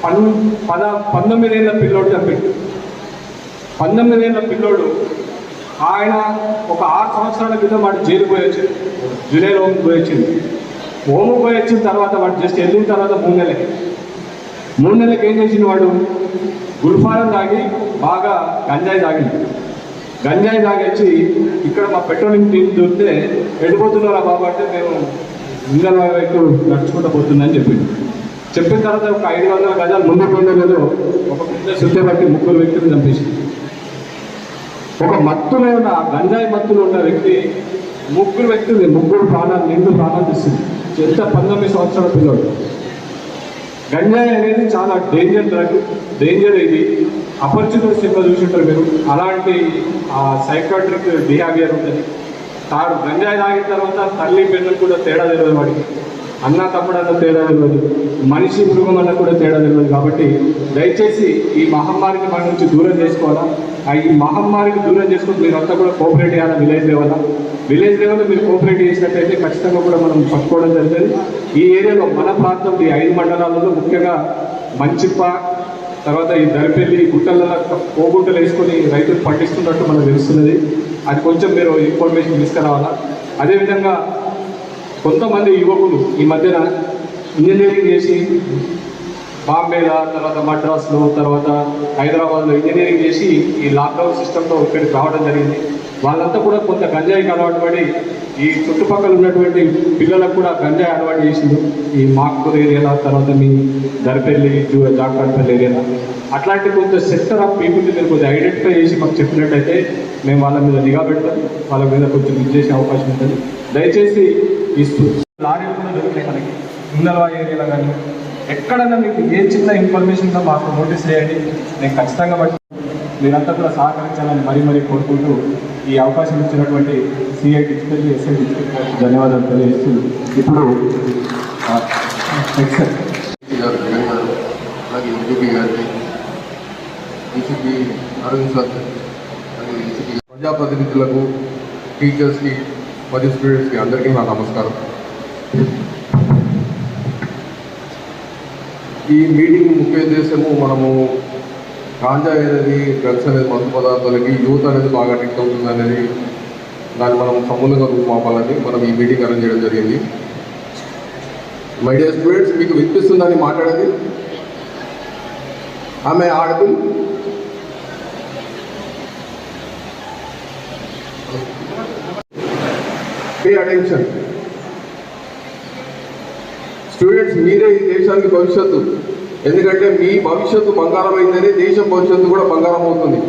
19 ఏళ్ళ పిల్లోడు చంపాడు. 19 ఏళ్ళ పిల్లోడు ఆయన ఒక 6 సంవత్సరాల క్రితం వాడు జైలు పోయి వచ్చింది, జులైలో హోమ్కి పోయి వచ్చింది. హోమ్కి పోయి వచ్చిన తర్వాత వాడు జస్ట్ వెళ్ళిన తర్వాత 3 నెలలకి ఏం చేసింది, వాడు గుల్ఫారం తాగి బాగా గంజాయి తాగొచ్చి ఇక్కడ మా పెట్రోలింగ్ టీం దొరికితే వెళ్ళిపోతున్నారా బాబు అంటే మేము ఇంగల్ వైపు నడుచుకుంటూ పోతుందని చెప్పిన తర్వాత ఒక 500 గజాలు ముందు పోయిందో ఒక పెద్ద శుద్ధి బట్టి 3 వ్యక్తులు చంపేసింది. ఒక మత్తులో ఉన్న గంజాయి మత్తులో ఉన్న వ్యక్తి 3 వ్యక్తులు 3 ప్రాణాలు తీస్తుంది. ఎంత 19 సంవత్సరాల పిల్లలు. గంజాయి అనేది చాలా డేంజర్ ఇది. అపరిచితుల సినిమా చూసింటారు మీరు. అలాంటి సైకాట్రిక్ బిహేవియర్ ఉంటుంది. గంజాయి తాగిన తర్వాత తల్లి పిల్లలు కూడా తేడా తెలియదు, వాడికి అన్న తమ్ముడు అన్న తేడా తెలియదు, మనిషి మృగం అన్న కూడా తేడా తెలియదు. కాబట్టి దయచేసి ఈ మహమ్మారిని మన నుంచి దూరం చేసుకోవాలా. ఈ మహమ్మారిని దూరం చేసుకుని మీరంతా కూడా కోఆపరేట్ చేయాలా. విలేజ్ లెవెల్లో మీరు కోఆపరేట్ చేసినట్టయితే ఖచ్చితంగా కూడా మనం పట్టుకోవడం జరుగుతుంది. ఈ ఏరియాలో మన ప్రాంతం ఈ 5 మండలాలలో ముఖ్యంగా మంచిప్ప, తర్వాత ఈ దరిపల్లి గుట్టలలో పోగుంటలు వేసుకొని రైతులు పండిస్తున్నట్టు మనకు తెలుస్తున్నది. అది కొంచెం మీరు ఇన్ఫర్మేషన్ తీసుకురావాలా. అదేవిధంగా కొంతమంది యువకులు ఈ మధ్యన ఇంజనీరింగ్ చేసి బాంబేలో, తర్వాత మద్రాసులో, తర్వాత హైదరాబాద్లో ఇంజనీరింగ్ చేసి ఈ లాక్డౌన్ సిస్టంలో ఇక్కడికి రావడం జరిగింది. వాళ్ళంతా కూడా కొంత గంజాయికి అలవాటు పడి ఈ చుట్టుపక్కల ఉన్నటువంటి పిల్లలకు కూడా గంజాయి అలవాటు చేసిండు. ఈ మాక్కూర్ ఏరియాలో, తర్వాత మీ దర్పల్లి, జాగ్రత్తపల్లి ఏరియాలో అట్లాంటి కొంత సెక్టర్ ఆఫ్ పీపుల్ని మీరు కొంచెం ఐడెంటిఫై చేసి మాకు చెప్పినట్టయితే మేము వాళ్ళ మీద నిఘా పెడతాం, వాళ్ళ మీద కొంచెం ఇది చేసే అవకాశం ఉంటుంది. దయచేసి ఈ లారీలు కూడా దొరుకుతాయి మనకి ముందల్వా ఏరియాలో కానీ ఎక్కడన్నా మీకు ఏ చిన్న ఇన్ఫర్మేషన్ మాకు నోటీస్ చేయండి. నేను ఖచ్చితంగా బట్టి మీరంతా కూడా సహకరించాలని మరీ కోరుకుంటూ ఈ అవకాశం ఇచ్చినటువంటి సిఐ డిజిటల్, ఎస్ఐ డిజిటల్ ధన్యవాదాలు తెలియజేస్తూ ఇప్పుడు అలాగే ఎంపీపీ గారికి, డీసీపీ అరవింద్ సార్, ప్రజాప్రతినిధులకు, టీచర్స్కి మరియు స్టూడెంట్స్కి అందరికీ నా నమస్కారం. ఈ మీటింగ్ ముఖ్య ఉద్దేశము మనము గాంజాయి అనేది, డ్రగ్స్ అనేది, మత్తు పదార్థాలకి యూత్ అనేది బాగా అడిక్ట్ అవుతుంది అనేది దాన్ని మనం సమూలంగా రూపుమాపాలని మనం ఈ మీటింగ్ అరేంజ్ చేయడం జరిగింది. మై డియర్ స్టూడెంట్స్, మీకు వినిపిస్తుందని మాట్లాడేది? ఆమె ఆడపిల్ పే అటెన్షన్. స్టూడెంట్స్, మీరే ఈ దేశానికి భవిష్యత్తు. ఎందుకంటే మీ భవిష్యత్తు బంగారం అయిందని దేశం భవిష్యత్తు కూడా బంగారం అవుతుంది.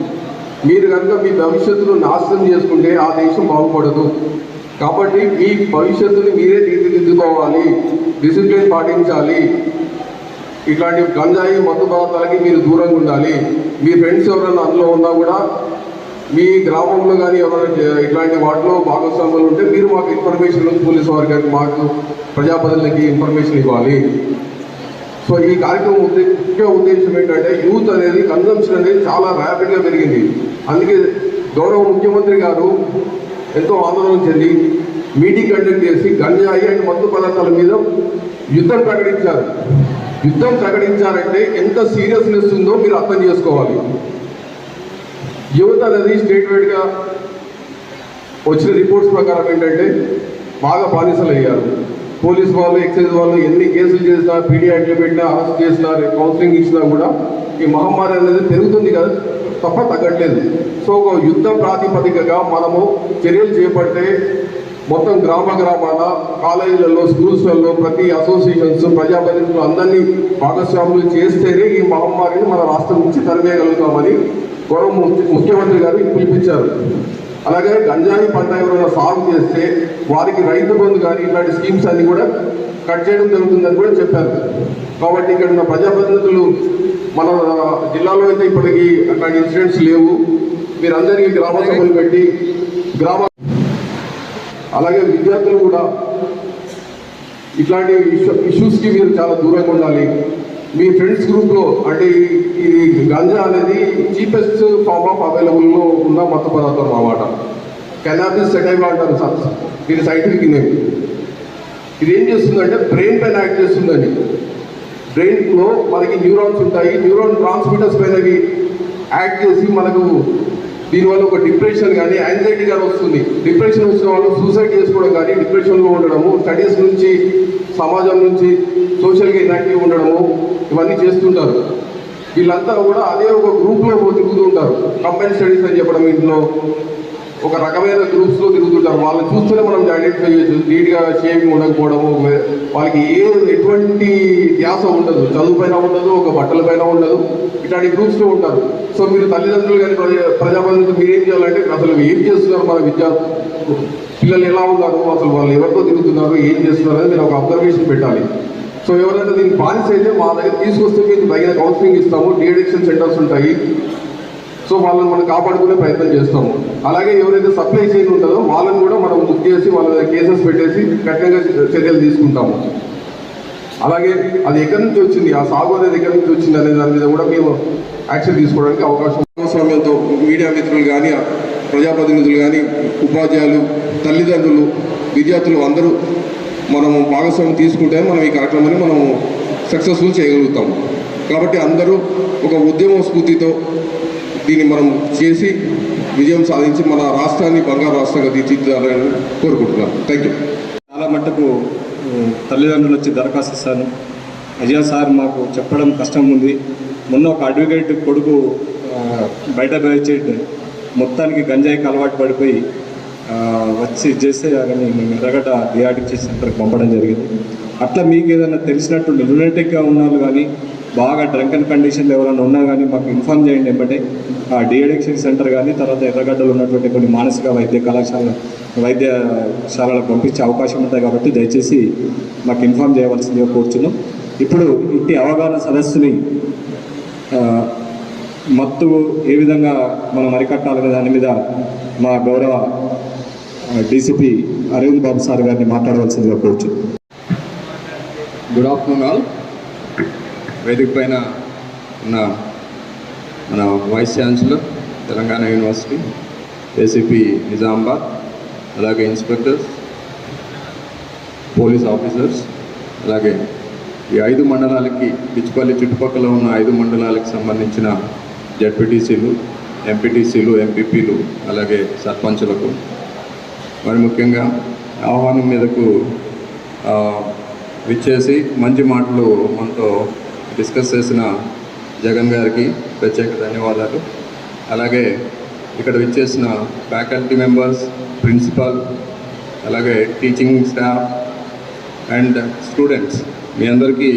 మీరు కనుక మీ భవిష్యత్తును నాశనం చేసుకుంటే ఆ దేశం బాగుపడదు. కాబట్టి మీ భవిష్యత్తుని మీరే తీర్చిదిద్దుకోవాలి, డిసిప్లిన్ పాటించాలి. ఇట్లాంటి గంజాయి మత్తు పదార్థాలకి మీరు దూరంగా ఉండాలి. మీ ఫ్రెండ్స్ ఎవరైనా అందులో ఉన్నా కూడా మీ గ్రామంలో కానీ ఎవరైనా ఇట్లాంటి వాటిలో భాగస్వాములు ఉంటే మీరు మాకు ఇన్ఫర్మేషన్, పోలీసు వారికి మాకు ప్రజాప్రతినిధులకి ఇన్ఫర్మేషన్ ఇవ్వాలి. సో ఈ కార్యక్రమం ముఖ్య ఉద్దేశం ఏంటంటే యూత్ అనేది కన్జంప్షన్ అనేది చాలా ర్యాపిడ్గా పెరిగింది. అందుకే గౌరవ ముఖ్యమంత్రి గారు ఎంతో ఆందోళన చెంది మీటింగ్ కండక్ట్ చేసి గంజాయి అండ్ మత్తు పదార్థాల మీద యుద్ధం ప్రకటించారు. యుద్ధం ప్రకటించారంటే ఎంత సీరియస్నెస్ ఉందో మీరు అర్థం చేసుకోవాలి. యువత అనేది స్టేట్ వైడ్గా వచ్చిన రిపోర్ట్స్ ప్రకారం ఏంటంటే బాగా బానిసలు అయ్యారు. పోలీస్ వాళ్ళు, ఎక్సైజ్ వాళ్ళు ఎన్ని కేసులు చేసినా, పీడీ యాక్ట్లు పెట్టినా, అరెస్ట్ చేసినా, కౌన్సిలింగ్ ఇచ్చినా కూడా ఈ మహమ్మారి అనేది పెరుగుతుంది కదా తప్ప తగ్గట్లేదు. సో ఒక యుద్ధ ప్రాతిపదికగా మనము చర్యలు చేపడితే మొత్తం గ్రామాన కాలేజీలలో, స్కూల్స్లలో ప్రతి అసోసియేషన్స్, ప్రజాప్రతినిధులు అందరినీ భాగస్వాములు చేస్తేనే ఈ మహమ్మారిని మన రాష్ట్రం నుంచి తరిమేయగలుగుతామని గౌరవ ముఖ్యమంత్రి గారు పిలిపించారు. అలాగే గంజాయి పంట ఎవరైనా సాగు చేస్తే వారికి రైతు బంధు కానీ ఇట్లాంటి స్కీమ్స్ అన్ని కూడా కట్ చేయడం జరుగుతుందని కూడా చెప్పారు. కాబట్టి ఇక్కడ ఉన్న ప్రజాప్రతినిధులు మన జిల్లాలో అయితే ఇప్పటికీ అట్లాంటి ఇన్సిడెంట్స్ లేవు. మీరందరికీ గ్రామ సభలు పెట్టి అలాగే విద్యార్థులు కూడా ఇట్లాంటి ఇష్యూస్కి మీరు చాలా దూరంగా ఉండాలి. మీ ఫ్రెండ్స్ గ్రూప్లో అంటే ఇది గంజా అనేది చీపెస్ట్ ఫార్మ్ ఆఫ్ అవైలబుల్లో ఉన్న మత్తు పదార్థం అన్నమాట. కెనాబిస్ సెటైవా అంటారు సార్, ఇది సైంటిఫిక్ నేమ్. ఇది ఏం చేస్తుందంటే బ్రెయిన్ పైన యాక్ట్ చేస్తుందండి. బ్రెయిన్లో మనకి న్యూరాన్స్ ఉంటాయి. న్యూరాన్ ట్రాన్స్మిటర్స్ పైన యాక్ట్ చేసి మనకు దీనివల్ల ఒక డిప్రెషన్ కానీ యాంగ్జైటీ కానీ వస్తుంది. డిప్రెషన్ వచ్చిన వాళ్ళు సూసైడ్ చేసుకోవడం కానీ, డిప్రెషన్లో ఉండడము, స్టడీస్ నుంచి, సమాజం నుంచి సోషల్గా ఇన్యాక్టివ్ ఉండడము ఇవన్నీ చేస్తుంటారు. వీళ్ళంతా కూడా అదే ఒక గ్రూప్లో తిరుగుతూ ఉంటారు. కంబైన్ స్టడీస్ అని చెప్పడం, ఇంట్లో ఒక రకమైన గ్రూప్స్లో తిరుగుతుంటారు. వాళ్ళని చూస్తేనే మనం ఐడెంటిఫై చేయొచ్చు. నీట్గా షేవింగ్ ఉండకపోవడము, వాళ్ళకి ఎటువంటి ధ్యాస ఉండదు, చదువు పైన ఉండదు, ఒక బట్టల పైన ఉండదు. ఇట్లాంటి గ్రూప్స్లో ఉంటారు. సో మీరు తల్లిదండ్రులు కానీ ప్రజాప్రతినిధులు మీరేం చేయాలంటే అసలు ఏం చేస్తున్నారు, మన పిల్లలు ఎలా ఉన్నారు, అసలు వాళ్ళు ఎవరితో తిరుగుతున్నారు, ఏం చేస్తున్నారు అనేది మీరు ఒక అబ్జర్వేషన్ పెట్టాలి. సో ఎవరైనా దీనికి బానిస అయితే మా దగ్గర తీసుకొస్తే మీకు తగిన కౌన్సిలింగ్ ఇస్తాము. డీఅడిక్షన్ సెంటర్స్ ఉంటాయి. సో వాళ్ళని మనం కాపాడుకునే ప్రయత్నం చేస్తాము. అలాగే ఎవరైతే సప్లై చేయని ఉంటుందో వాళ్ళని కూడా మనం బుక్ చేసి వాళ్ళ కేసెస్ పెట్టేసి కఠినంగా చర్యలు తీసుకుంటాము. అలాగే అది ఎక్కడి నుంచి వచ్చింది, ఆ సాగు అనేది ఎక్కడి నుంచి వచ్చింది అనే దాని మీద కూడా మేము యాక్షన్ తీసుకోవడానికి అవకాశం. భాగస్వామ్యంతో మీడియా మిత్రులు కానీ, ప్రజాప్రతినిధులు కానీ, ఉపాధ్యాయులు, తల్లిదండ్రులు, విద్యార్థులు అందరూ మనము భాగస్వామ్యం తీసుకుంటే మనం ఈ కార్యక్రమాన్ని మనము సక్సెస్ఫుల్ చేయగలుగుతాము. కాబట్టి అందరూ ఒక ఉద్యమ స్ఫూర్తితో దీన్ని మనం చేసి విజయం సాధించి మన రాష్ట్రాన్ని బంగారు రాష్ట్రంగా తీర్చిదిద్దాలని కోరుకుంటున్నాను. Thank you. చాలా మట్టుకు తల్లిదండ్రులు వచ్చి దరఖాస్తు ఇస్తాను. అజయ్ సార్ మాకు చెప్పడం కష్టం ఉంది. మొన్న ఒక అడ్వకేట్ కొడుకు బయట వచ్చి మొత్తానికి గంజాయికి అలవాటు పడిపోయి వచ్చి చేస్తే కానీ మేము ఎర్రగడ్డ డిఅడిక్షన్ సెంటర్కి పంపడం జరిగింది. అట్లా మీకు ఏదైనా తెలిసినట్టు లునాటిక్గా ఉన్న వాళ్ళు కానీ, బాగా డ్రంకన్ కండిషన్లో ఎవరైనా ఉన్నా కానీ మాకు ఇన్ఫార్మ్ చేయండి. ఏమంటే ఆ డిఅడిక్షన్ సెంటర్ కానీ, తర్వాత ఎర్రగడ్డలు ఉన్నటువంటి కొన్ని మానసిక వైద్యశాలకు పంపించే అవకాశం ఉంటుంది. కాబట్టి దయచేసి మాకు ఇన్ఫార్మ్ చేయవలసిందిగా కోరుచున్నాం. ఇప్పుడు ఇట్టి అవగాహన సదస్సుని మత్తు ఏ విధంగా మనం అరికట్టాలనే దాని మీద మా గౌరవ డీసీపీ అరవింద్ బాబు సార్ గారిని మాట్లాడవలసిందిగా కోరుచు. Good afternoon all. వేదిక పైన ఉన్న మన vice chancellor Telangana university, ACP Nizamabad, అలాగే ఇన్స్పెక్టర్స్, పోలీస్ ఆఫీసర్స్, అలాగే ఈ 5 మండలాలకి పిచ్చిపల్లి చుట్టుపక్కల ఉన్న 5 మండలాలకు సంబంధించిన జడ్పీటీసీలు, ఎంపీటీసీలు, ఎంపీపీలు, అలాగే సర్పంచులకు మరి ముఖ్యంగా ఆహ్వానం మీదకు విచ్చేసి మంచి మాటలు మనతో డిస్కస్ చేసిన జగన్ గారికి ప్రత్యేక ధన్యవాదాలు. అలాగే ఇక్కడ విచ్చేసిన ఫ్యాకల్టీ మెంబర్స్, ప్రిన్సిపాల్, అలాగే టీచింగ్ స్టాఫ్ అండ్ స్టూడెంట్స్ మీ అందరికీ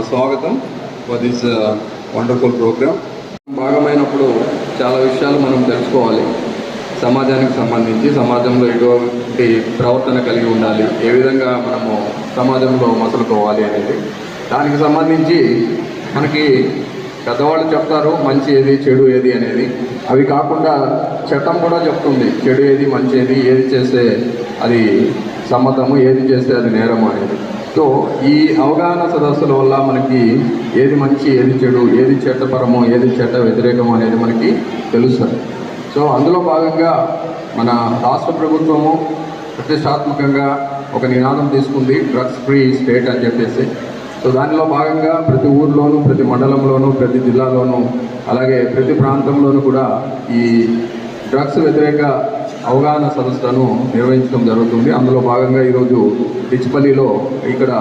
స్వాగతం ఫర్ దిస్ వండర్ఫుల్ ప్రోగ్రామ్. భాగమైనప్పుడు చాలా విషయాలు మనం తెలుసుకోవాలి. సమాజానికి సంబంధించి సమాజంలో ఎటువంటి ప్రవర్తన కలిగి ఉండాలి, ఏ విధంగా మనము సమాజంలో మసలుకోవాలి అనేది. దానికి సంబంధించి మనకి పెద్దవాళ్ళు చెప్తారు మంచి ఏది చెడు ఏది అనేది. అవి కాకుండా చట్టం కూడా చెప్తుంది చెడు ఏది మంచి ఏది, ఏది చేస్తే అది సమ్మతము, ఏది చేస్తే అది నేరము అనేది. సో ఈ అవగాహన సదస్సుల వల్ల మనకి ఏది మంచి ఏది చెడు, ఏది చట్టపరము ఏది చట్ట వ్యతిరేకము అనేది మనకి తెలుస్తుంది. సో అందులో భాగంగా మన రాష్ట్ర ప్రభుత్వము ప్రతిష్టాత్మకంగా ఒక నినాదం తీసుకుంది, డ్రగ్స్ ఫ్రీ స్టేట్ అని చెప్పేసి. సో దానిలో భాగంగా ప్రతి ఊర్లోనూ, ప్రతి మండలంలోనూ, ప్రతి జిల్లాలోనూ, అలాగే ప్రతి ప్రాంతంలోనూ కూడా ఈ డ్రగ్స్ వ్యతిరేక అవగాహన సదస్సులను నిర్వహించడం జరుగుతుంది. అందులో భాగంగా ఈరోజు డిచ్పల్లిలో ఇక్కడ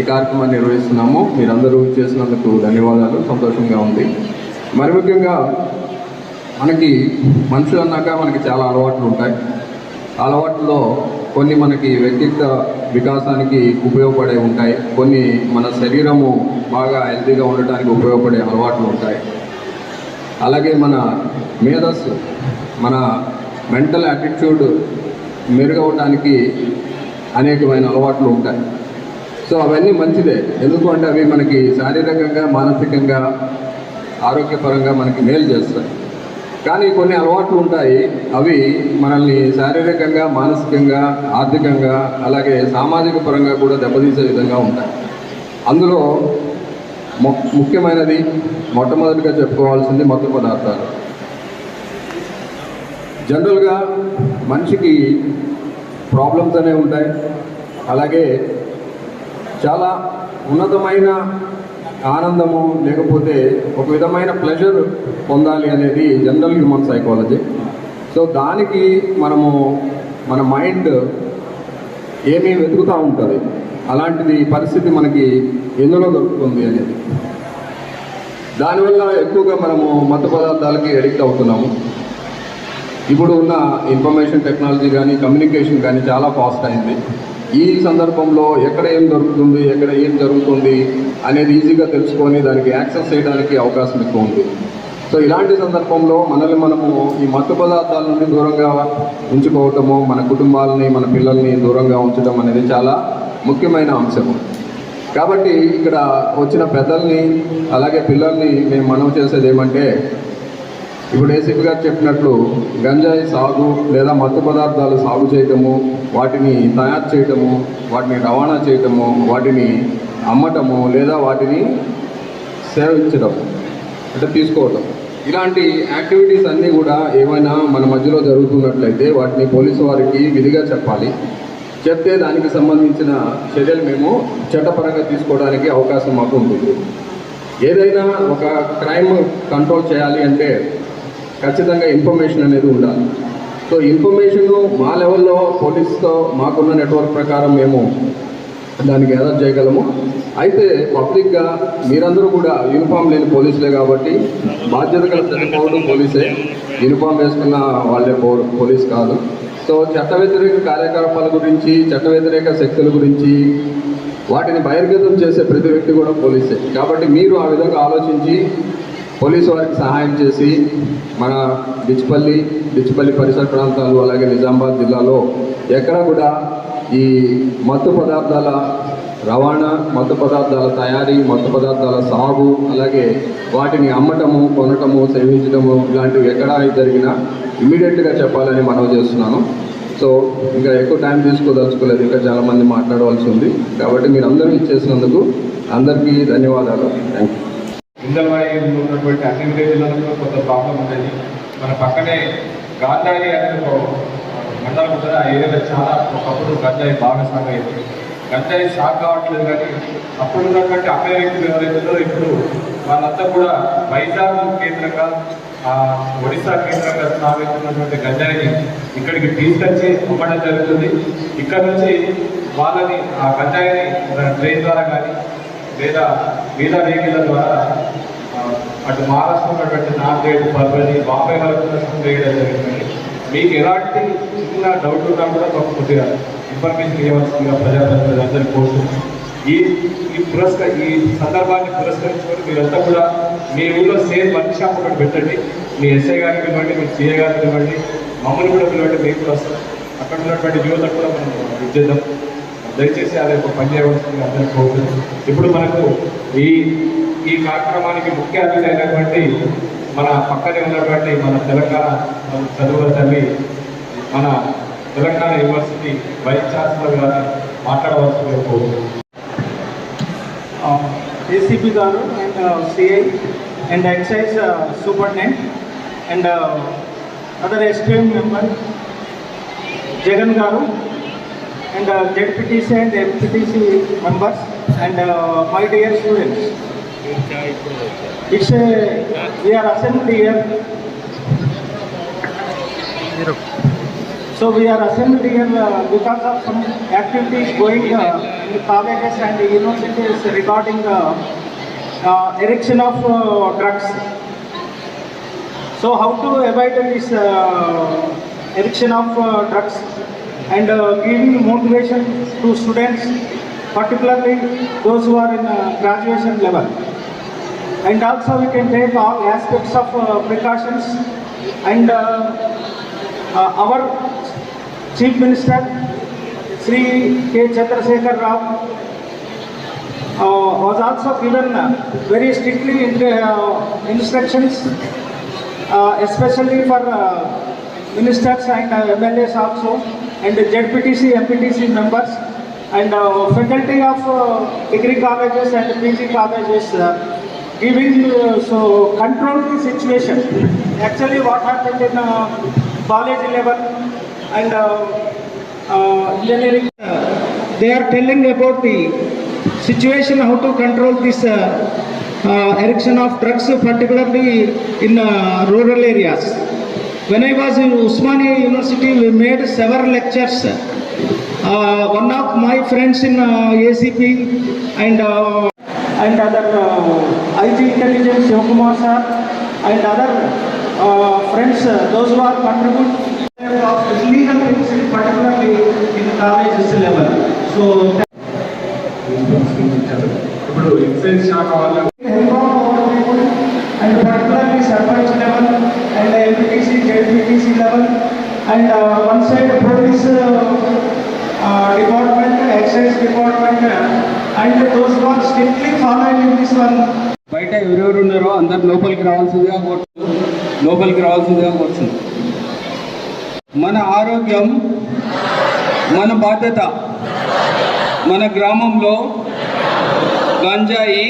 ఈ కార్యక్రమాన్ని నిర్వహిస్తున్నాము. మీరందరూ చేసినందుకు ధన్యవాదాలు, సంతోషంగా ఉంది. మరి ముఖ్యంగా మనకి మనుషులు అన్నాక మనకి చాలా అలవాట్లు ఉంటాయి. అలవాట్లలో కొన్ని మనకి వ్యక్తిత్వ వికాసానికి ఉపయోగపడే ఉంటాయి, కొన్ని మన శరీరము బాగా హెల్తీగా ఉండటానికి ఉపయోగపడే అలవాట్లు ఉంటాయి. అలాగే మన మేధస్సు, మన మెంటల్ యాటిట్యూడ్ మెరుగవడానికి అనేకమైన అలవాట్లు ఉంటాయి. సో అవన్నీ మంచిదే, ఎందుకు అంటే అవి మనకి శారీరకంగా, మానసికంగా, ఆరోగ్యపరంగా మనకి మేలు చేస్తాయి. కానీ కొన్ని అలవాట్లు ఉంటాయి, అవి మనల్ని శారీరకంగా, మానసికంగా, ఆర్థికంగా, అలాగే సామాజిక పరంగా కూడా దెబ్బతీసే విధంగా ఉంటాయి. అందులో ముఖ్యమైనది మొట్టమొదటిగా చెప్పుకోవాల్సింది మత్తు పదార్థాలు. జనరల్గా మనిషికి ప్రాబ్లమ్స్ అనేవి ఉంటాయి, అలాగే చాలా ఉన్నతమైన ఆనందము లేకపోతే ఒక విధమైన ప్లెజర్ పొందాలి అనేది జనరల్ హ్యూమన్ సైకాలజీ. సో దానికి మన మైండ్ ఏమీ వెతుకుతూ ఉంటుంది, అలాంటిది పరిస్థితి మనకి ఎందులో దొరుకుతుంది అనేది. దానివల్ల ఎక్కువగా మనము మత్తు పదార్థాలకి అడిక్ట్ అవుతున్నాము. ఇప్పుడు ఉన్న ఇన్ఫర్మేషన్ టెక్నాలజీ కానీ, కమ్యూనికేషన్ కానీ చాలా ఫాస్ట్ అయింది. ఈ సందర్భంలో ఎక్కడ ఏం దొరుకుతుంది, ఎక్కడ ఏం జరుగుతుంది అనేది ఈజీగా తెలుసుకొని దానికి యాక్సెస్ చేయడానికి అవకాశం ఎక్కువ ఉంది. సో ఇలాంటి సందర్భంలో మనము ఈ మత్తు పదార్థాల నుండి దూరంగా ఉంచుకోవటము, మన కుటుంబాలని, మన పిల్లల్ని దూరంగా ఉంచడం అనేది చాలా ముఖ్యమైన అంశం. కాబట్టి ఇక్కడ వచ్చిన పెద్దల్ని అలాగే పిల్లల్ని మేము మనవి చేసేది ఏమంటే, ఇప్పుడు ఏసీపీ గారు చెప్పినట్లు గంజాయి సాగు లేదా మత్తు పదార్థాలు సాగు చేయటము, వాటిని తయారు చేయటము, వాటిని రవాణా చేయటము, వాటిని అమ్మటము లేదా వాటిని సేవించడం అంటే తీసుకోవటం, ఇలాంటి యాక్టివిటీస్ అన్నీ కూడా ఏమైనా మన మధ్యలో జరుగుతున్నట్లయితే వాటిని పోలీసు వారికి విధిగా చెప్పాలి. చెప్తే దానికి సంబంధించిన చర్యలు మేము చట్టపరంగా తీసుకోవడానికి అవకాశం మాకు ఉంటుంది. ఏదైనా ఒక క్రైమ్ కంట్రోల్ చేయాలి అంటే ఖచ్చితంగా ఇన్ఫర్మేషన్ అనేది ఉండాలి. సో ఇన్ఫర్మేషన్ మా లెవెల్లో పోలీసుతో మాకున్న నెట్వర్క్ ప్రకారం మేము దానికి గ్యాదర్ చేయగలము. అయితే పబ్లిక్గా మీరందరూ కూడా యూనిఫామ్ లేని పోలీసులే కాబట్టి బాధ్యత గల ప్రతి పౌరుడు పోలీసే, యూనిఫామ్ వేసుకున్న వాళ్ళే పోలీస్ కాదు. సో చట్ట వ్యతిరేక కార్యకలాపాల గురించి, చట్ట వ్యతిరేక శక్తుల గురించి వాటిని బహిర్గతం చేసే ప్రతి వ్యక్తి కూడా పోలీసే. కాబట్టి మీరు ఆ విధంగా ఆలోచించి పోలీసు వారికి సహాయం చేసి మన డిచ్పల్లి పరిసర ప్రాంతాలు అలాగే నిజామాబాద్ జిల్లాలో ఎక్కడ కూడా ఈ మత్తు పదార్థాల రవాణా, మత్తు పదార్థాల తయారీ, మత్తు పదార్థాల సాగు, అలాగే వాటిని అమ్మటము, కొనటము, సేవించడము ఇలాంటివి ఎక్కడ జరిగినా ఇమీడియట్గా చెప్పాలని మనవి చేస్తున్నాను. సో ఇంకా ఎక్కువ టైం తీసుకోదలుచుకోలేదు, ఇంకా చాలామంది మాట్లాడవలసి ఉంది. కాబట్టి మీరు అందరూ ఇచ్చేసినందుకు అందరికీ ధన్యవాదాలు. Thank you. ఇందల్వాయి ఉన్నటువంటి అన్ని విలేజ్లలో కొంత ప్రాబ్లం ఉండేది. మన పక్కనే గాంధారి అనే ఒక మండలం ఉంటుంది, ఆ ఏరియాలో చాలా ఒకప్పుడు గంజాయి బాగా సాగు అయింది. గంజాయి సాగు కావట్లేదు, కానీ అప్పుడు ఉన్నటువంటి అమ్మే వ్యక్తులు ఎవరైతే ఇప్పుడు వాళ్ళంతా కూడా వైజాగ్ కేంద్రంగా ఒడిశా కేంద్రంగా స్థాపించినటువంటి గంజాయిని ఇక్కడికి తీసుకొచ్చి అమ్మడం జరుగుతుంది. ఇక్కడ నుంచి వాళ్ళని ఆ గంజాయిని ట్రైన్ ద్వారా కానీ లేదా మీద వెహికల్ ద్వారా అటు మహారాష్ట్ర ఉన్నటువంటి నాందేడ్, పర్వని, బాంబే వరకు వేయడం జరుగుతుంది. మీకు ఎలాంటి చిన్న డౌట్ ఉన్నా కూడా మాకు కొద్దిగా ఇన్ఫర్మేషన్ ఇవ్వాల్సిందిగా ప్రజాప్రతినిధులందరి కోసం ఈ సందర్భాన్ని పురస్కరించుకొని మీరంతా కూడా మీ ఊళ్ళో సేమ్ వర్క్ షాప్ ఒకటి పెట్టండి. మీ ఎస్ఐ గారికి పిలవండి, మీ సిఐ గారికి పిలవండి, మమ్మల్ని కూడా పిలవండి, మేము కూడా వస్తాం. అక్కడ ఉన్నటువంటి యువతకు కూడా మనం ఇచ్చేద్దాం. దయచేసి అది ఒక పని చేయవలసింది అందరికీ కోరుతుంది. ఇప్పుడు మనకు ఈ కార్యక్రమానికి ముఖ్య అతిథి అయినటువంటి మన పక్కనే ఉన్నటువంటి మన తెలంగాణ చదువుల తల్లి, మన తెలంగాణ యూనివర్సిటీ వైస్ ఛాన్సలర్ గారిని మాట్లాడవలసిందిగా కోరుతుంది. ఏసీపీ గారు and CI and excise superintendent and other STM member Jagan గారు and ZPTC and FPTC members and my dear students. We are assembled here. So we are assembled here because of some activities going in the colleges and the universities regarding erection of drugs. So how to avoid this erection of drugs and giving motivation to students, particularly those who are in graduation level. And also we can take all aspects of precautions. And our Chief Minister, Sri K. Chandrasekhar Rao, was also given very strictly instructions, especially for ministers and MLAs also, and ZPTC, MPTC members and faculty of degree colleges and PG colleges giving so control the situation. Actually what happened in college level and engineering, they are telling about the situation how to control this erection of drugs, particularly in rural areas. When I was in Usmania University, we made several lectures. One of my friends in ACP and other IT intelligence, Yokumar sir, and other friends, those who are contributing of illegal things, particularly in colleges level. So, ఇప్పుడు excise శాఖ వాళ్ళు and particularly surprise level and MPTC, ZPTC level and one side police department, excise department and those who are strictly following this one. బయట ఎవరెవరు ఉన్నారో అందరు లోపలికి రావాల్సిందిగా కోరుతుంది. మన ఆరోగ్యం మన బాధ్యత. మన గ్రామంలో గంజాయి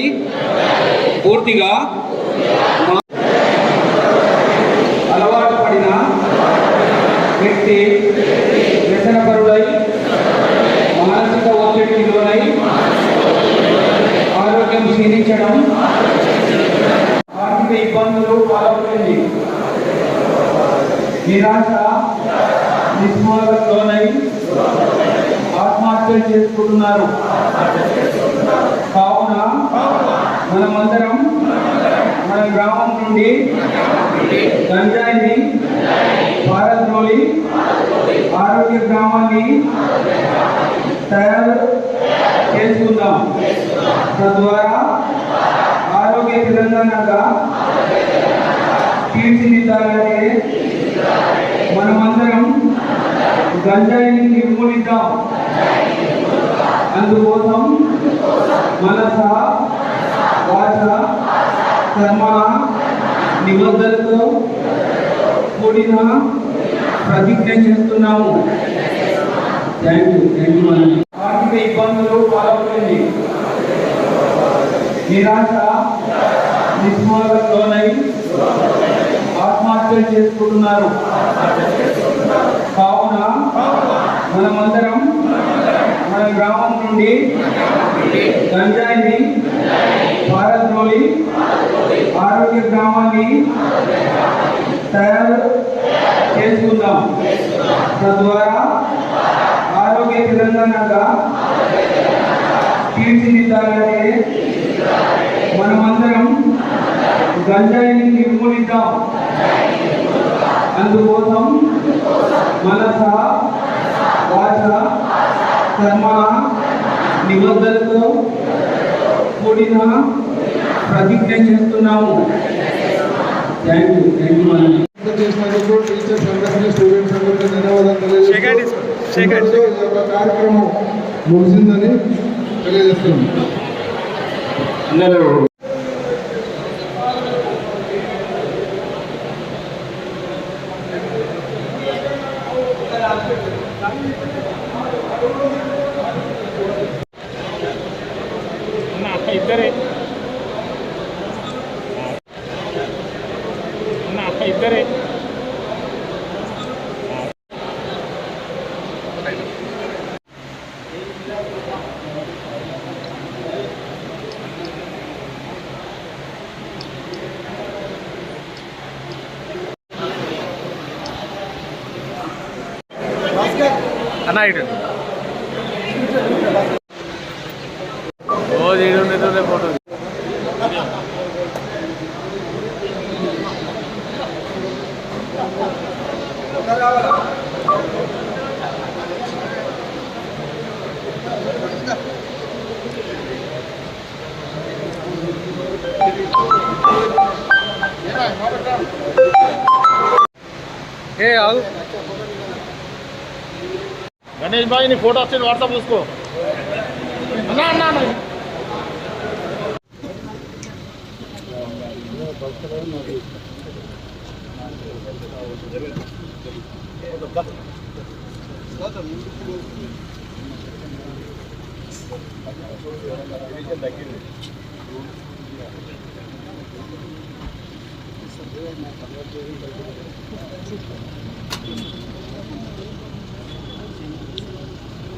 పూర్తిగా అలవాటు పడిన వ్యక్తి వ్యసనపరుడై మానసిక ఒత్తిడికి లోనై ఆరోగ్యం క్షీణించడం, ఆర్థిక ఇబ్బందులు పాల్గొంది, నిరాశ నిస్పృహలకు లోనై ఆత్మహత్యలు చేసుకుంటున్నారు. కావున మనమందరం మన గ్రామం నుండి గంజాయిని పారద్రోలి ఆరోగ్య గ్రామాన్ని తయారు చేసుకుందాం. తద్వారా ఆరోగ్య తెలంగాణగా తీర్చిదిద్దాలంటే మనమందరం గంజాయిని నిర్మూలిద్దాం. అందుకోసం మనస వాచ కర్మణ నిబద్ధతతో కూడిన ప్రతిజ్ఞ చేస్తున్నాము. Thank you. ఆర్థిక ఇబ్బందులు పాల్గొంది, నిరాశ నిస్పృహలకు లోనై ఆత్మహత్యలు చేసుకుంటున్నారు. కావున మనమందరం మన గ్రామం నుండి గంజాయిని భారత్ పాల్గొని ఆరోగ్య గ్రామాన్ని తయారు చేసుకుందాం. తద్వారా ఆరోగ్య తెలంగాణగా తీర్చిదిద్దాలంటే మనమందరం గంజాయిని నిర్మూలిద్దాం. అందుకోసం మనస వాచ కర్మణ నిబద్ధతతో కూడిన ప్రతిజ్ఞ చేస్తున్నాము. థ్యాంక్ యూ చేసినందుకు టీచర్స్ అందరికీ స్టూడెంట్స్ అందరికీ ధన్యవాదాలు తెలియజేస్తూ ఈ యొక్క కార్యక్రమం ముగిసిందని తెలియజేస్తున్నాం. అందరూ ఇద్దరే అన్న ఇటు రోజు ఏడు ఉండేది ఫోటో ఏ ఆగు गणेश भाई ने फोटो अच्छे व्हाट्सअप उसको ना ना ना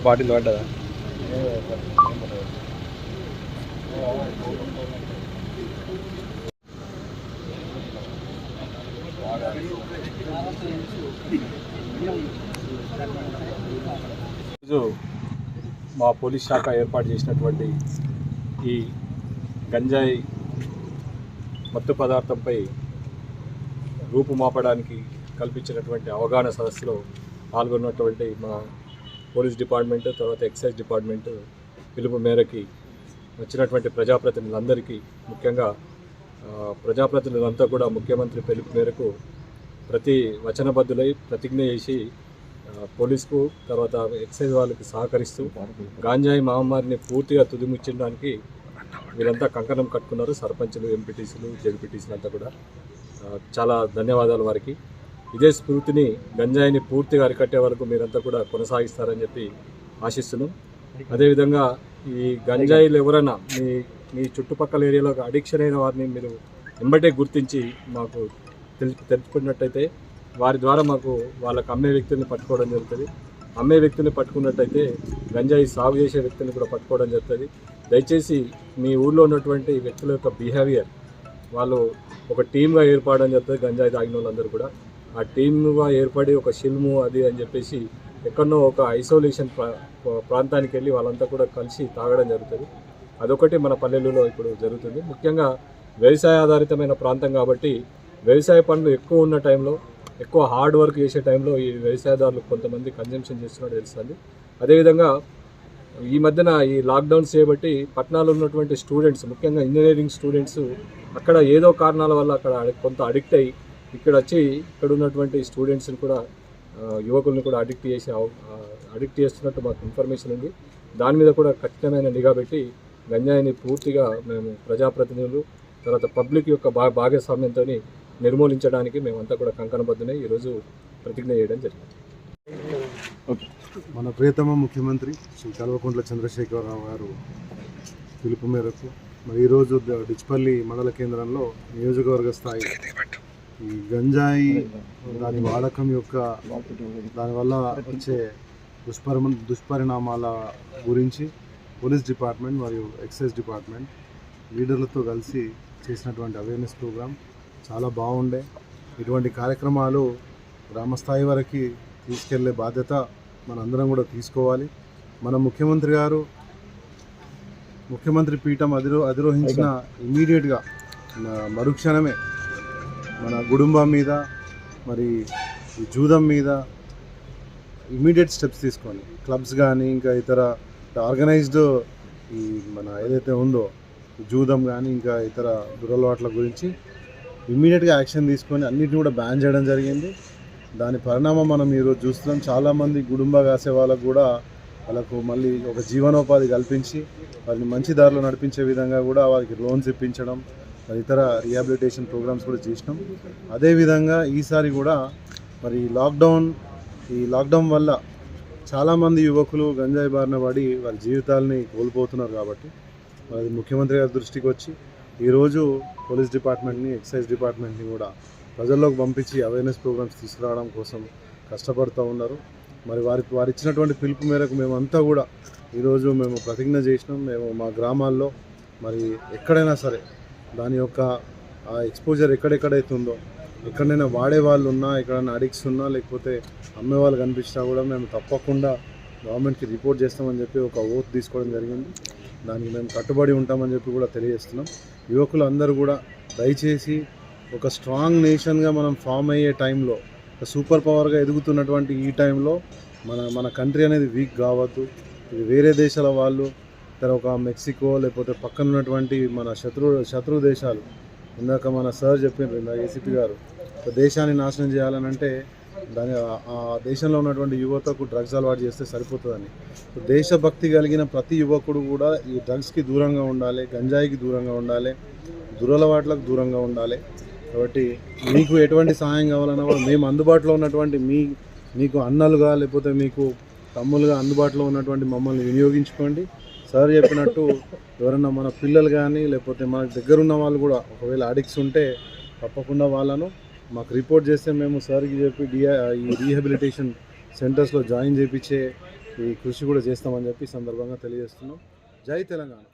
బాటిల్ పడ్డదా ఈరోజు మా పోలీస్ శాఖ ఏర్పాటు చేసినటువంటి ఈ గంజాయి మత్తు పదార్థంపై రూపుమాపడానికి కల్పించినటువంటి అవగాహన సదస్సులో పాల్గొన్నటువంటి మా పోలీస్ డిపార్ట్మెంట్ తర్వాత ఎక్సైజ్ డిపార్ట్మెంట్ పిలుపు మేరకి వచ్చినటువంటి ప్రజాప్రతినిధులందరికీ ముఖ్యంగా ప్రజాప్రతినిధులంతా కూడా ముఖ్యమంత్రి పిలుపు మేరకు ప్రతి వచనబద్ధులై ప్రతిజ్ఞ చేసి పోలీసుకు తర్వాత ఎక్సైజ్ వాళ్ళకి సహకరిస్తూ గాంజాయి మహమ్మారిని పూర్తిగా తుదిముచ్చడానికి వీళ్ళంతా కంకణం కట్టుకున్నారు. సర్పంచులు, ఎంపీటీసీలు, జెడ్పీటీసీలు అంతా కూడా చాలా ధన్యవాదాలు వారికి. ఇదే స్ఫూర్తిని గంజాయిని పూర్తిగా అరికట్టే వరకు మీరంతా కూడా కొనసాగిస్తారని చెప్పి ఆశిస్తున్నాం. అదేవిధంగా ఈ గంజాయిలు ఎవరైనా మీ చుట్టుపక్కల ఏరియాలో అడిక్షన్ అయిన వారిని మీరు వెంబటే గుర్తించి మాకు తెలుసుకున్నట్టయితే వారి ద్వారా మాకు వాళ్ళకు అమ్మే వ్యక్తుల్ని పట్టుకోవడం జరుగుతుంది. అమ్మే వ్యక్తుల్ని పట్టుకున్నట్టయితే గంజాయి సాగు చేసే వ్యక్తుల్ని కూడా పట్టుకోవడం జరుగుతుంది. దయచేసి మీ ఊళ్ళో ఉన్నటువంటి వ్యక్తుల యొక్క బిహేవియర్ వాళ్ళు ఒక టీమ్గా ఏర్పడడం జరుగుతుంది. గంజాయి తాగిన వాళ్ళందరూ కూడా ఆ టీమ్గా ఏర్పడి ఒక షిల్ము అది అని చెప్పేసి ఎక్కడో ఒక ఐసోలేషన్ ప్రాంతానికి వెళ్ళి వాళ్ళంతా కూడా కలిసి తాగడం జరుగుతుంది. అదొకటి మన పల్లెలలో ఇప్పుడు జరుగుతుంది. ముఖ్యంగా వ్యవసాయ ఆధారితమైన ప్రాంతం కాబట్టి వ్యవసాయ పనులు ఎక్కువ ఉన్న టైంలో, ఎక్కువ హార్డ్ వర్క్ చేసే టైంలో ఈ వ్యవసాయదారులు కొంతమంది కన్జంప్షన్ చేస్తున్నట్టు తెలుస్తుంది. అదేవిధంగా ఈ మధ్యన ఈ లాక్డౌన్స్ చేయబట్టి పట్టణాల్లో ఉన్నటువంటి స్టూడెంట్స్, ముఖ్యంగా ఇంజనీరింగ్ స్టూడెంట్స్ అక్కడ ఏదో కారణాల వల్ల అక్కడ కొంత అడిక్ట్ అయ్యి ఇక్కడ వచ్చి ఇక్కడ ఉన్నటువంటి స్టూడెంట్స్ని కూడా యువకుల్ని కూడా అడిక్ట్ చేస్తున్నట్టు మాకు ఇన్ఫర్మేషన్ ఉంది. దాని మీద కూడా ఖచ్చితమైన నిఘా పెట్టి గంజాయిని పూర్తిగా మేము ప్రజాప్రతినిధులు తర్వాత పబ్లిక్ యొక్క భాగస్వామ్యంతో నిర్మూలించడానికి మేమంతా కూడా కంకణబద్ధులై ఈరోజు ప్రతిజ్ఞ చేయడం జరిగింది. మన ప్రియతమ ముఖ్యమంత్రి శ్రీ కల్వకుంట్ల చంద్రశేఖరరావు గారు పిలుపు మేరకు మరి ఈరోజు డిచ్పల్లి మండల కేంద్రంలో నియోజకవర్గ స్థాయి ఈ గంజాయి దాని వాడకం యొక్క దానివల్ల వచ్చే దుష్పరిణామాల గురించి పోలీస్ డిపార్ట్మెంట్ మరియు ఎక్సైజ్ డిపార్ట్మెంట్ లీడర్లతో కలిసి చేసినటువంటి అవేర్నెస్ ప్రోగ్రాం చాలా బాగుండే. ఇటువంటి కార్యక్రమాలు గ్రామస్థాయి వరకు తీసుకెళ్లే బాధ్యత మనందరం కూడా తీసుకోవాలి. మన ముఖ్యమంత్రి గారు ముఖ్యమంత్రి పీఠం అధిరోహించిన ఇమీడియట్గా మరుక్షణమే మన గుడుంబం మీద మరి ఈ జూదం మీద ఇమీడియట్ స్టెప్స్ తీసుకొని క్లబ్స్ కానీ ఇంకా ఇతర ఆర్గనైజ్డ్ ఈ మన ఏదైతే ఉందో జూదం కానీ ఇంకా ఇతర దురలవాట్ల గురించి ఇమీడియట్గా యాక్షన్ తీసుకొని అన్నిటిని కూడా బ్యాన్ చేయడం జరిగింది. దాని పరిణామం మనం ఈరోజు చూస్తున్నాం. చాలామంది గుడుంబ కాసే వాళ్ళకు కూడా వాళ్ళకు మళ్ళీ ఒక జీవనోపాధి కల్పించి వాళ్ళని మంచి దారిలో నడిపించే విధంగా కూడా వారికి లోన్స్ ఇప్పించడం, ఇతర రీహాబిలిటేషన్ ప్రోగ్రామ్స్ కూడా చేసినాం. అదేవిధంగా ఈసారి కూడా మరి ఈ లాక్డౌన్ వల్ల చాలామంది యువకులు గంజాయి బారిన పడి వారి జీవితాలని కోల్పోతున్నారు. కాబట్టి మరి ముఖ్యమంత్రి గారి దృష్టికి వచ్చి ఈరోజు పోలీస్ డిపార్ట్మెంట్ని, ఎక్సైజ్ డిపార్ట్మెంట్ని కూడా ప్రజల్లోకి పంపించి అవేర్నెస్ ప్రోగ్రామ్స్ తీసుకురావడం కోసం కష్టపడుతూ ఉన్నారు. మరి వారు ఇచ్చినటువంటి పిలుపు మేరకు మేమంతా కూడా ఈరోజు మేము ప్రతిజ్ఞ చేసినాం. మేము మా గ్రామాల్లో మరి ఎక్కడైనా సరే దాని యొక్క ఎక్స్పోజర్ ఎక్కడెక్కడైతే ఉందో, ఎక్కడైనా వాడే వాళ్ళు ఉన్నా, ఎక్కడైనా అడిక్ట్స్ ఉన్నా, లేకపోతే అమ్మే వాళ్ళు కనిపించినా కూడా మేము తప్పకుండా గవర్నమెంట్కి రిపోర్ట్ చేస్తామని చెప్పి ఒక ఓత్ తీసుకోవడం జరిగింది. దానికి మేము కట్టుబడి ఉంటామని చెప్పి కూడా తెలియజేస్తున్నాం. యువకులు అందరూ కూడా దయచేసి ఒక స్ట్రాంగ్ నేషన్గా మనం ఫామ్ అయ్యే టైంలో, ఒక సూపర్ పవర్గా ఎదుగుతున్నటువంటి ఈ టైంలో మన కంట్రీ అనేది వీక్ కావద్దు. ఇది వేరే దేశాల వాళ్ళు, ఒక మెక్సికో లేకపోతే పక్కన ఉన్నటువంటి మన శత్రు దేశాలు, ఇందాక మన సార్ చెప్పినారు, ఇందాక ఏసీపీ గారు, ఒక దేశాన్ని నాశనం చేయాలని అంటే ఆ దేశంలో ఉన్నటువంటి యువతకు డ్రగ్స్ అలవాటు చేస్తే సరిపోతుందని. దేశభక్తి కలిగిన ప్రతి యువకుడు కూడా ఈ డ్రగ్స్కి దూరంగా ఉండాలి, గంజాయికి దూరంగా ఉండాలి, దురలవాట్లకు దూరంగా ఉండాలి. కాబట్టి మీకు ఎటువంటి సహాయం కావాలన్నా కూడా మేము అందుబాటులో ఉన్నటువంటి మీకు అన్నలుగా లేకపోతే మీకు తమ్ములుగా అందుబాటులో ఉన్నటువంటి మమ్మల్ని వినియోగించుకోండి. సార్ చెప్పినట్టు ఎవరన్నా మన పిల్లలు కానీ లేకపోతే మన దగ్గర ఉన్న వాళ్ళు కూడా ఒకవేళ అడిక్ట్స్ ఉంటే తప్పకుండా వాళ్ళను మాకు రిపోర్ట్ చేస్తే మేము సార్కి చెప్పి ఈ రీహాబిలిటేషన్ సెంటర్స్లో జాయిన్ చేయించే ఈ కృషి కూడా చేస్తామని చెప్పి సందర్భంగా తెలియజేస్తున్నాం. జై తెలంగాణ.